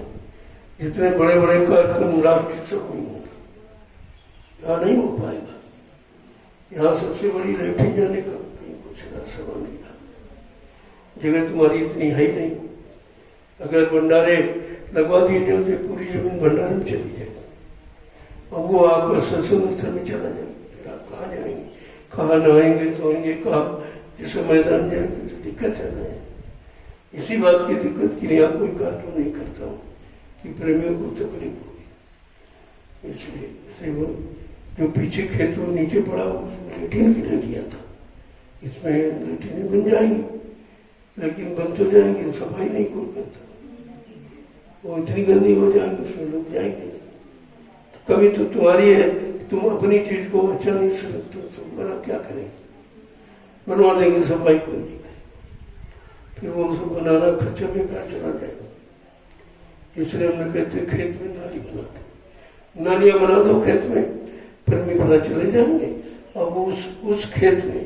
जितने बड़े बड़े कार्यक्रम राष्ट्रीय सब वहीं होंगे, यहाँ नहीं हो पाएगा। यहाँ सबसे बड़ी लैट्रिन जाने का कहीं कुछ रास्ता नहीं था, जगह तुम्हारी इतनी है ही नहीं। अगर भंडारे लगवा दिए जाते पूरी जमीन भंडारे में चली जाएगी, और वो आपका सत्संग स्थल में चला जाएगा, फिर आप कहाँ जाएंगे, कहाँ नहाएंगे, सोएंगे कहाँ, जैसे मैदान जाएंगे, तो दिक्कत है ना। इसी बात की दिक्कत के लिए आप कोई कार्य नहीं करता हूँ कि प्रेमियों को तकलीफ होगी। इसलिए जो पीछे खेत में नीचे पड़ा हुआ उसको लेटिन के लिए लिया था, इसमें लेटिन बन जाएंगी, लेकिन बन तो जाएंगे, सफाई नहीं कोई करता, वो इतनी गंदी हो जाएंगी, उसमें लोग जाएंगे। तो कमी तो तुम्हारी है, तुम अपनी चीज को अच्छा नहीं समझते, तुम बना क्या करेंगे, बनवा देंगे, सफाई कोई नहीं करेगा, फिर वो उसको बनाना खर्चा बेकार चला जाएगा। इसलिए हमने कहते खेत में नाली बनाते, नालियां बना दो खेत में, प्रेमी बना चले जाएंगे, और वो उस खेत में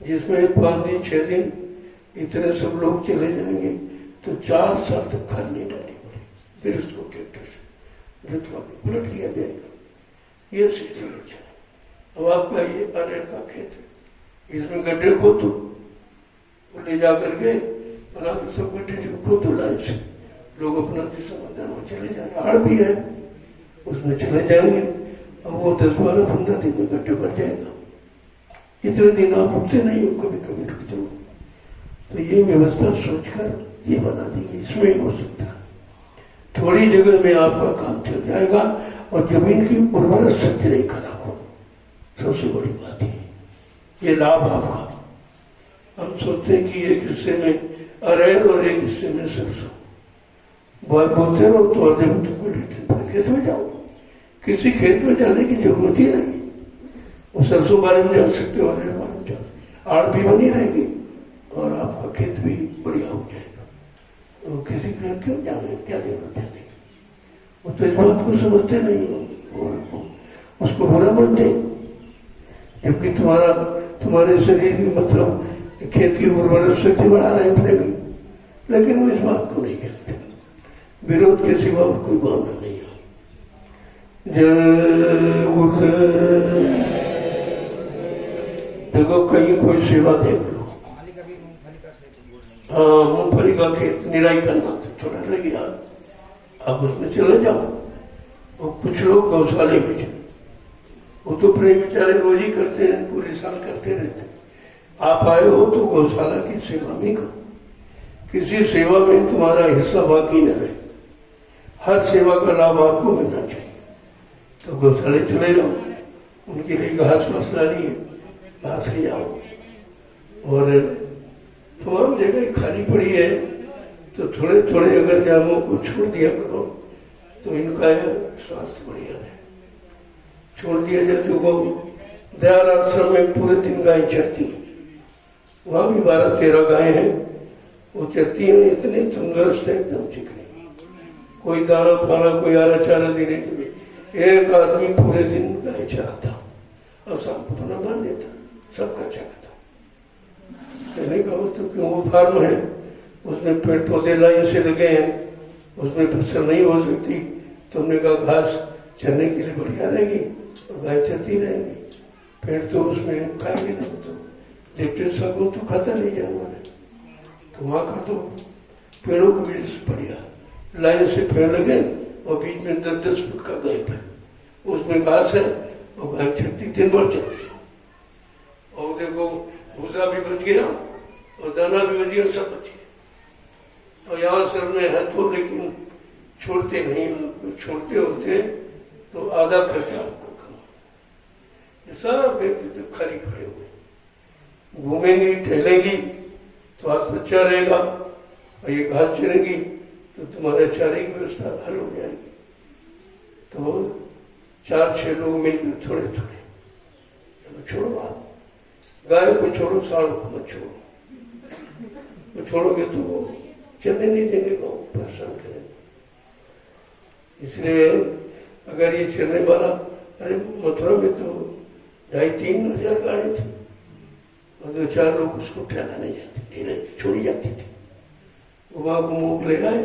जिसमें 5 दिन 6 दिन इतने सब लोग चले जाएंगे, तो 4 साल तक खाद नहीं डालनी पड़ेगी, फिर उसको ट्रैक्टर से जोतवा के पलट दिया जाएगा। ये सिस्टम अच्छा है। अब आपका ये अरहर का खेत है, इसमें गड्ढे खोदो, वो ले जा करके बना के सब गड्ढे जो खोदो लाइन से, लोग अपना समाधान में चले जाएंगे, हाड़ भी है उसमें चले जाएंगे, और वो 10-12-15 दिन में गड्ढे भर जाएगा। इतने दिन आप रुकते नहीं हो, कभी कभी रुकते हो, तो ये व्यवस्था सोचकर ये बना दी, इसमें हो सकता है थोड़ी जगह में आपका काम चल जाएगा, और जमीन की उर्वरक शक्ति नहीं खराब होगी, सबसे बड़ी बात है ये लाभ आपका। हम सोचते हैं कि एक हिस्से में अरहर और एक हिस्से में सरसों, बहुत बोलते रहो तो जब तुमको खेत में जाओ, किसी खेत में जाने की जरूरत ही नहीं, वो सरसों बारे में जा सकते हो, अरहर बारे में जा, आड़ भी बनी रहेगी और आपका खेत भी बढ़िया हो जाएगा। तो किसी को क्यों जाने, क्या जरूरत है नहीं, वो तो इस बात को समझते नहीं हो, उसको बुरा मानते, जबकि तुम्हारे शरीर की मतलब खेत की उर्वरक शक्ति बढ़ा रहे हैं प्रेमी, लेकिन वो इस बात को नहीं जानते। विरोध के सिवा और कोई भावना नहीं है। जय गुरुदेव। देखो कहीं कोई सेवा देख लो, हाँ मूंगफली का खेत निराई करना तो थोड़ा रह गया, आप उसमें चले जाओ, और कुछ लोग गौशाले में चले, वो तो प्रेम बेचारे रोज ही करते हैं, पूरे साल करते रहते हैं। आप आए हो तो गौशाला की सेवा भी करो, किसी सेवा में तुम्हारा हिस्सा बाकी न रहे, हर सेवा का लाभ आपको मिलना चाहिए। तो गौशाले चले जाओ, उनके लिए घास मसलानी है, घास ले आओ, और तमाम जगह खाली पड़ी है, तो थोड़े थोड़े अगर जामों को छोड़ दिया करो तो इनका स्वास्थ्य बढ़िया है। छोड़ दिया जाए तो गौ दयाल आश्रम में पूरे दिन गाय चरती, वहाँ भी 12-13 गायें हैं, वो चलती है इतनी तंदुरुस्त है, एकदम चिकनी, कोई दाना पाना कोई आरा चारा देने के लिए। एक आदमी पूरे दिन गाय चराता और शाम को अपना बांध देता, सब खर्चा करता। कहने का मतलब क्यों, वो फार्म है, उसमें पेड़ पौधे लाइन से लगे हैं, उसमें फसल नहीं हो सकती, तो हमने कहा घास चरने के लिए बढ़िया रहेगी और गाय चरती रहेंगी, पेड़ तो उसमें खाएंगे नहीं, तो देखते सकूँ तो खाता नहीं जानवर है। तो वहाँ का तो पेड़ों को भी बढ़िया लाइन से पेड़ लगे और बीच में 10-10 फुट का गैप है, उसमें घास है और गाय चलती, दिन भर चलती। और देखो भूसा भी बच गया और दाना भी बच गया, सब बच गया। और यहाँ सर में है तो, लेकिन छोड़ते नहीं, छोड़ते होते तो आधा खर्चा आपको कम। सब व्यक्ति तो खाली खड़े हुए, घूमेंगी टहलेंगी तो आज अच्छा रहेगा, और ये घास चलेंगी तो तुम्हारे चारे की व्यवस्था हल हो जाएगी। तो 4-6 लोग मिलकर थोड़े थोड़े छोड़ो, आप गाय को छोड़ो, सांड को मत छोड़ो, वो छोड़ोगे तो वो चलने नहीं देंगे, गाँव परेशान करेंगे। इसलिए अगर ये चलने वाला, अरे मथुरा में तो 2,500-3 हजार गाड़ी थी और 2-4 लोग उसको ठहराने जाते थे, छोड़ी जाती थी। घुमा घूमू ले आए,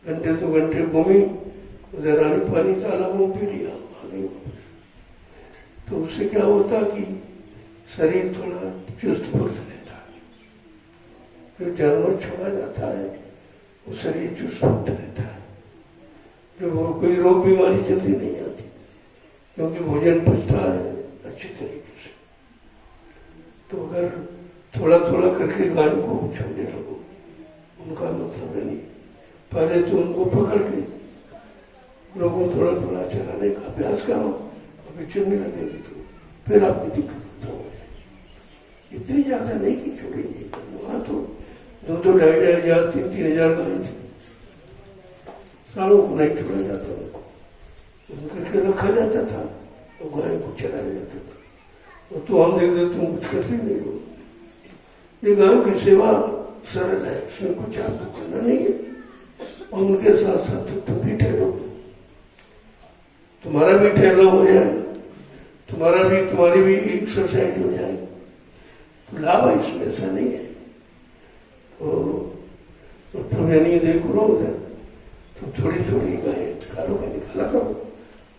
घंटे 2 घंटे घूमी, उधर रानी पानी तालाब में पी लिया, आ गई वापस। तो उससे क्या होता कि शरीर थोड़ा चुस्त फुर्त रहता है, जो जानवर छोड़ा जाता है वो शरीर चुस्त फुर्त रहता है, जो वो कोई रोग बीमारी जल्दी नहीं आती, क्योंकि भोजन पचता है अच्छी तरीके से। तो अगर थोड़ा थोड़ा करके गाय को छोड़ने लगो, उनका मतलब नहीं, पहले तो उनको पकड़ के लोगों थोड़ा थोड़ा चलाने का अभ्यास करो, अभी चलने लगेगी तो फिर आपकी दिक्कत खत्म हो जाएगी। इतनी ज्यादा नहीं कि छोड़ेंगे, वहां तो 2-2, 2,500, 2,500, 3-3 हजार गाय थी, सालों को नहीं छोड़ा जाता, उनको करके रखा जाता था और गाय को चलाया जाता था। और तो हम देखते तुम कुछ करते नहीं हो, ये गायों की सेवा सरल है, इसमें कुछ आपको करना नहीं है, और उनके साथ साथ तो तुम भी ठहरोगे, तुम्हारा भी ठहरना हो जाएगा, तुम्हारी भी एक्सरसाइज हो जाएगी, तो लाभ है इसमें, ऐसा नहीं है। तो तुम यानी देखो रो उधर, तो थोड़ी थोड़ी गाय निकाला करो,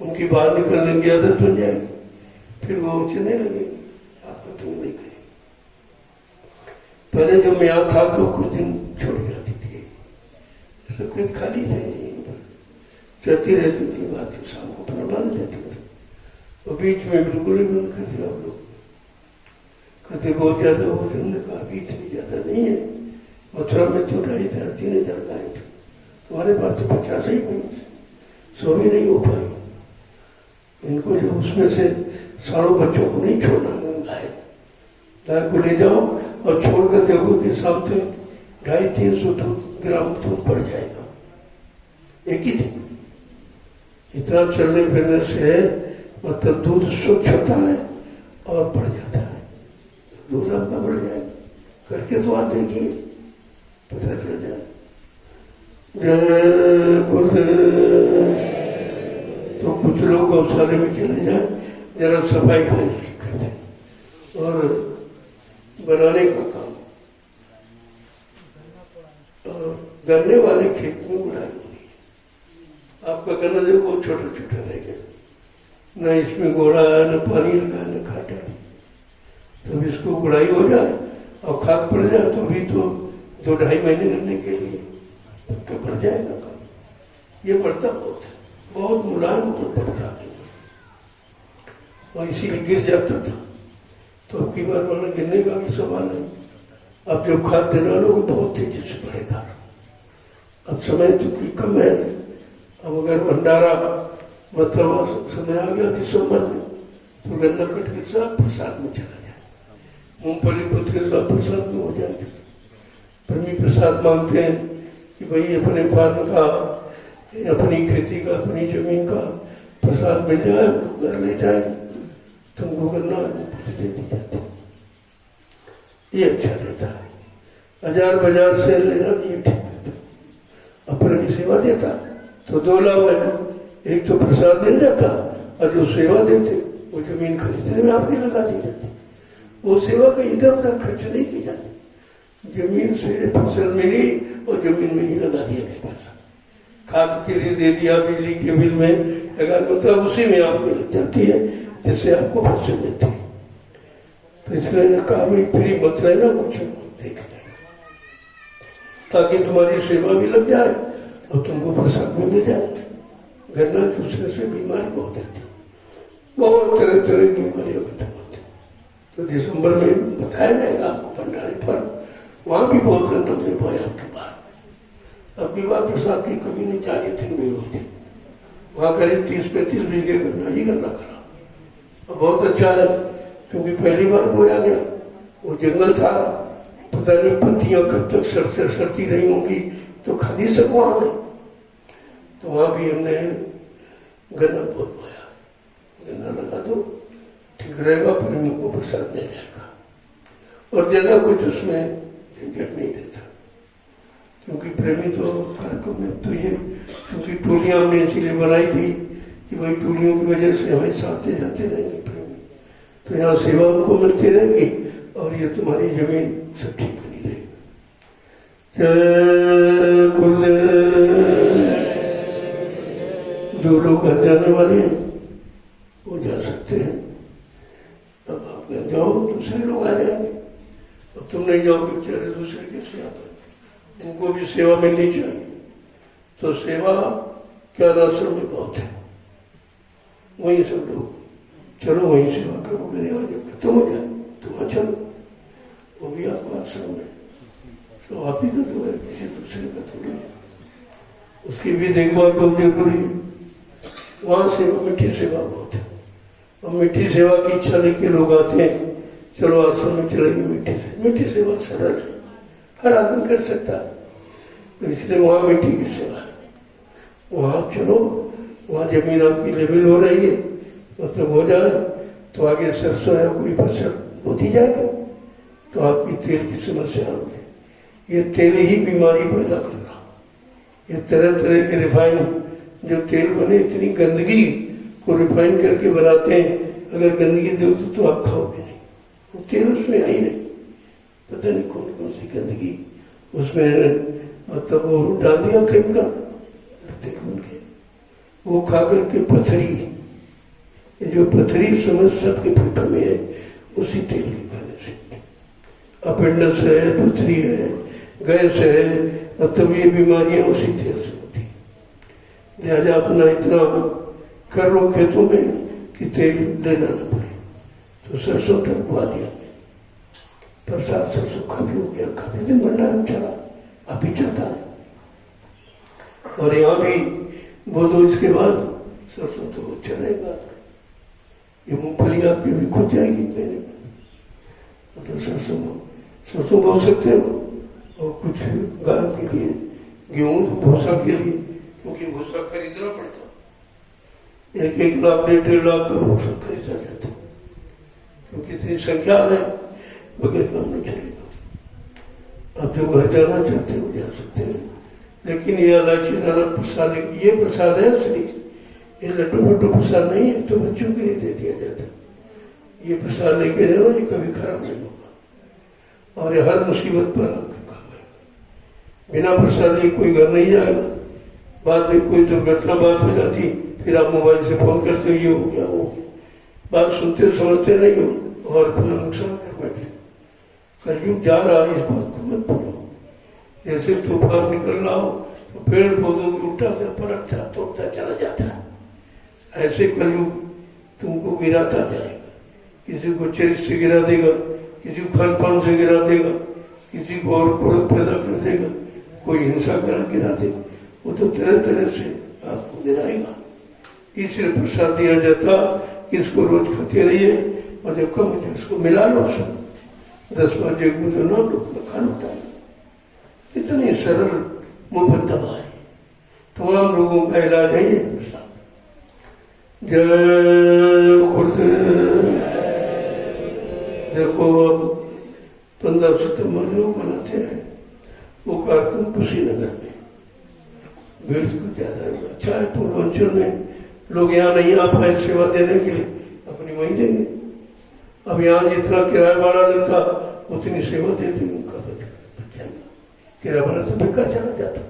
उनकी बाहर निकलने की आदत बन जाएगी, फिर वो चलने लगेगी, आपको तुम नहीं करेगी। पहले जब मैं यहाँ था तो कुछ दिन छोड़ जाती थी, सब कुछ खाली थे, चलती रहती थी, बात शाम को अपना बांध लेते थे, और बीच में बिल्कुल ही बंद कर दिया। आप लोग कहते बहुत ज्यादा भोजन, ने कहा बीच में ज्यादा नहीं है, मथुरा में तो 2,500-3 हजार गाय थे, तुम्हारे पास तो 50 ही हुई, 100 भी नहीं हो पाई। इनको जो उसमें से सारों बच्चों को नहीं छोड़ना, गाय को ले जाओ और छोड़कर देखो कि शाम तक 250-300 ग्राम दूध बढ़ जाएगा एक ही दिन। इतना चलने फिरने से मतलब दूध स्वच्छ होता है और बढ़ जाता है, दूध आपका बढ़ जाएगा, करके तो आप देखिए, पता चल जाए। तो कुछ लोग गौशाले में चले जाए, जरा सफाई भैंस की कर दें और बनाने का काम, और गन्ने वाले खेत में उड़ाई नहीं, आपका गन्ना देखो छोटा छोटा रहेगा, न इसमें गोड़ा है, न पानी लगा, न खाटा है। तब इसको गुड़ाई हो जाए और खाद पड़ जाए तो भी तो 2-2.5 महीने करने के लिए तो बढ़ जाएगा काम। ये बढ़ता बहुत है, बहुत मुलायम तो बढ़ता है, और इसीलिए गिर जाता था। तो अब की बार वाला गिरने का भी सवाल है, अब जब खाद देना लोग बहुत तेजी से बढ़ेगा। अब समय तो कोई कम है, अब अगर भंडारा मतलब समय आ गया दिसंबर में, तो गन्ना कट के सब प्रसाद में चला जाए, मूंगफली पुत के सब प्रसाद में हो जाएगा। परमी प्रसाद मांगते हैं कि भाई अपने फार्म का, अपनी खेती का, अपनी जमीन का प्रसाद मिल जाए, घर ले जाएगा, तुमको गन्ना दे दी जाती, ये अच्छा रहता है। हजार बाजार से ले जाना ये ठीक है। अपनी सेवा देता तो 2 लाभ है, एक तो प्रसाद मिल जाता और जो सेवा देते वो जमीन खरीदने में आपकी लगा दी जाती, वो सेवा का इधर उधर खर्च नहीं की जाती, जमीन से फसल मिली और जमीन में ही लगा दिया गया पैसा, खाद के लिए दे दिया, बिजली के बिल में लगा, मतलब उसी में आपकी लग जाती है जिससे आपको फसल मिलती है। तो इसलिए कहा भाई फ्री मत लेना, कुछ देख लेना ताकि तुम्हारी सेवा भी लग जाए और तुमको प्रसाद भी मिल जाए। गन्ना दूसरे से बीमारी बहुत आती, बहुत तरह तरह की बीमारियां खत्म होती। तो दिसंबर में बताया जाएगा आपको भंडारे पर, वहां भी बहुत गन्ना मिल पाया आपके बार। अब की बार प्रसाद की कमी नहीं, 40 दिन भी होती, वहां करीब 30-35 बीघे गन्ना ही गन्ना करा, और बहुत अच्छा है क्योंकि पहली बार बोया गया, वो जंगल था, पता नहीं पत्तियां कब तक सड़ती रही होंगी, तो खादी सब वहां है, तो वहां भी हमने गन्ना बहुत बोया। गन्ना लगा दो ठीक रहेगा, प्रेमी को प्रसाद मिल जाएगा और ज्यादा कुछ उसमें झंझट नहीं रहता, क्योंकि प्रेमी तो कार्यक्रम में तो ये, क्योंकि टोलियां हमने इसीलिए बनाई थी कि भाई टोलियों की वजह से हमेशा आते जाते रहेंगे प्रेमी, तो यहाँ सेवा उनको मिलती रहेगी और ये तुम्हारी जमीन सब ठीक बनी रहेगी। जय गुरुदेव। जो लोग घर जाने वाले हैं वो जा सकते हैं, अब आप घर जाओ, दूसरे लोग आ जाएंगे, अब तुम नहीं जाओगे बेचारे दूसरे कैसे आ पाए, उनको भी सेवा मिलनी चाहिए। तो सेवा क्या आश्रम में बहुत है, वहीं सब लोग चलो वहीं सेवा करोगे, और जब खत्म हो जाए तो वहाँ चलो, वो भी आपका आश्रम है, तो आप ही का तो है, किसी दूसरे का थोड़ी है, उसकी भी देखभाल बहुत जरूरी है। वहाँ सेवा मीठी सेवा बहुत है, और मीठी सेवा की इच्छा लेके लोग आते हैं, चलो आश्रम में चलेंगे मीठी सेवा सरल है, हर आदमी कर सकता है, तो इसलिए वहाँ मीठी की सेवा है। वहाँ चलो, वहाँ जमीन आपकी लेवल हो रही है, मतलब हो जाए तो आगे सरसों है कोई फसल होती जाएगा, तो आपकी तेल की समस्या होगी, ये तेल ही बीमारी पैदा कर रहा, ये तरह तरह के रिफाइन जो तेल बने, इतनी गंदगी को रिफाइन करके बनाते हैं, अगर गंदगी दो तो आप खाओगे नहीं, वो तेल उसमें आई नहीं, पता नहीं कौन कौन सी गंदगी उसमें, मतलब वो डाल दिया केमिकल तेल बन के, वो खा करके पथरी, जो पथरी समझ सबके पेट में है उसी तेल के खाने से, अपेंडिक्स है, पथरी है, गैस है, मतलब ये बीमारियां उसी तेल से होती है। लिहाजा अपना इतना कर लो खेतों में कि तेल लेना न पड़े, तो सरसों तक बुआ दिया, प्रसाद सरसों काफी हो गया, काफी दिन भंडार में चला, अभी चलता है, और यहाँ भी वो तो इसके बाद सरसों तो चलेगा, ये मूंगफली आपकी भी खुद जाएगी महीने में, मतलब सरसों बो सकते हो, और कुछ गाय के लिए, गेहूं भूसा के लिए, क्योंकि भूसा खरीदना पड़ता, 1-1 लाख 1.5 लाख का भूसा खरीदा जाता, क्योंकि इतनी संख्या है, बगैर काम नहीं चलेगा। अब जो घर जाना चाहते हो जा सकते हैं, लेकिन ये इलायची दाना प्रसाद, ये प्रसाद है असली, ये लड्डू प्रसाद नहीं है, तो बच्चों के लिए दे दिया जाता है, ये प्रसाद लेके जाओ, ये कभी खराब नहीं होगा और ये हर मुसीबत पर आपके काम आएगा। बिना प्रसाद लिए कोई घर नहीं जाएगा, बाद में कोई दुर्घटना बात हो जाती, फिर आप मोबाइल से फोन करते हो, ये हो गया वो गया, बात सुनते समझते नहीं हो और अपना नुकसान कर बैठे। कलयुग जा रहा है, इस बात को मत भूलो। जैसे तूफान निकल रहा हो तो पेड़ पौधों को उठाता पलटता तोड़ता चला जाता है, ऐसे कलयुग तुमको गिराता जाएगा, किसी को चरित्र से गिरा देगा, किसी को खान पान से गिरा देगा, किसी को और क्रोध पैदा कर देगा, कोई हिंसा करा गिरा देगा, वो तो तरह तरह से आपको गिराएगा। इसलिए प्रसाद दिया जाता, इसको रोज खाते रहिए, और जब कम हो जाए उसको मिला लो, सब 10 बार जगू जो ना लोग खा लेता है। कितनी सरल मुफ्त दवा है, तमाम लोगों का इलाज है ये प्रसाद। जय गुरुदेव। देखो अब 15 सितंबर लोग मनाते हैं, वो कार्यक्रम कुशीनगर में भीड़ को ज्यादा है। अच्छा है, पूर्वांचल में लोग यहाँ नहीं आ पाए सेवा देने के लिए, अपनी वहीं देंगे। अब यहाँ जितना किराया भाड़ा लगता उतनी सेवा दे देंगे, उनका बच्चा किराया भाड़ा तो बेकार चला जाता।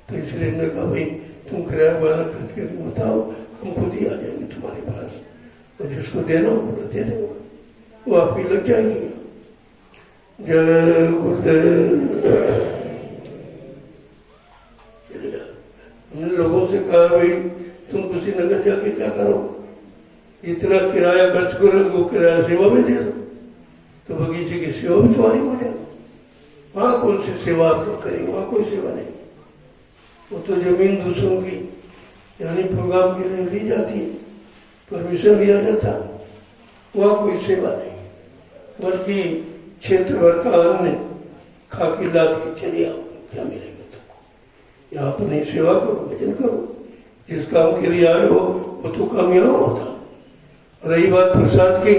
तो इसलिए हमने कहा भाई तुम किराया भाड़ा खर्च के बताओ, हम खुद ही आ जाएंगे तुम्हारे पास, और जिसको देना हो दे देंगे, वो आपकी लग जाएगी। जय गुरुदेव। हमने लोगों से कहा भाई तुम कुशीनगर जाके क्या करोगे, इतना किराया खर्च करो, वो किराया सेवा में दे दो, तो बगीचे की सेवा भी तुम्हारी हो जाए। वहां कौन सी सेवा आप लोग करेंगे, वहां कोई सेवा नहीं। वो तो जमीन दूसरों की यानी प्रोग्राम के लिए ली जाती है, परमिशन लिया जाता, वहां कोई सेवा नहीं, बल्कि क्षेत्र भर का अन्न खा के लाद के चले आओ, क्या मिलेगा तुमको। यहाँ अपनी सेवा करो, भजन करो, जिस काम के लिए आए हो वो तो काम यहाँ होता। रही बात प्रसाद की,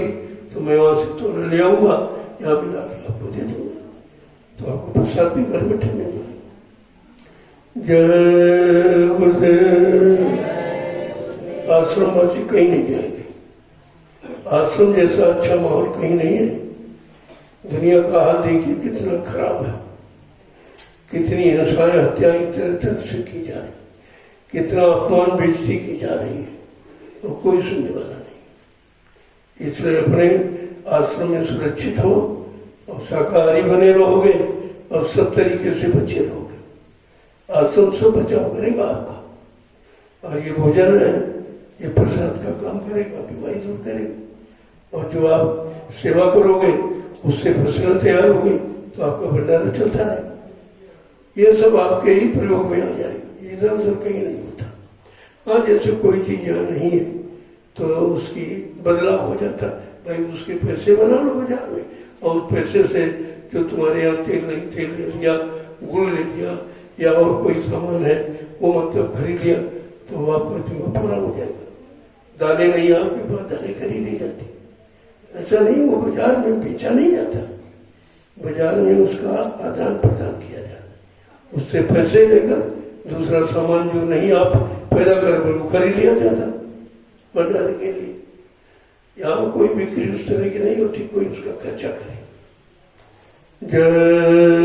तो मैं वहां से तोड़ ले आऊंगा, यहाँ मिला के आपको दे दूंगा, तो आपको प्रसाद भी घर बैठे मिल जाए। जय गुरुदेव। आश्रमवासी कहीं नहीं जाएंगे, आश्रम जैसा अच्छा माहौल कहीं नहीं है। दुनिया का हाल देखिए कितना खराब है, कितनी हिंसाएं हत्याएं तरह तरह से की जा रही, कितना अपमान बेइज्जती की जा रही है, और कोई सुनने वाला नहीं। इसलिए अपने आश्रम में सुरक्षित हो और शाकाहारी बने रहोगे और सब तरीके से बचे रहोगे, आश्रम सब बचाव करेगा आपका। और ये भोजन है, ये प्रसाद का काम करेगा, बीमारी दूर करेगा। और जो आप सेवा करोगे उससे फसलें तैयार होगी, तो आपका भंडारा चलता रहेगा। ये सब आपके ही प्रयोग में आ जाएगा, इधर उधर कहीं नहीं होता। हाँ, जैसे कोई चीज यहाँ नहीं है तो उसकी बदलाव हो जाता, भाई उसके पैसे बना लो बाजार में, और उस पैसे से जो तुम्हारे यहाँ तेल नहीं, तेल ले लिया, गुड़ ले लिया, या और कोई सामान है वो मतलब खरीद लिया, तो आपका तुमको पूरा हो जाएगा। दालें नहीं आपके पास, दालें खरीदी जाती, ऐसा नहीं, वो बाजार में बेचा नहीं जाता, बाजार में उसका आदान प्रदान किया जाता, उससे पैसे लेकर दूसरा सामान जो नहीं आप पैदा कर वो खरीद लिया जाता भंडारे के लिए। यहाँ कोई बिक्री उस तरह की नहीं होती, कोई उसका खर्चा करे। जय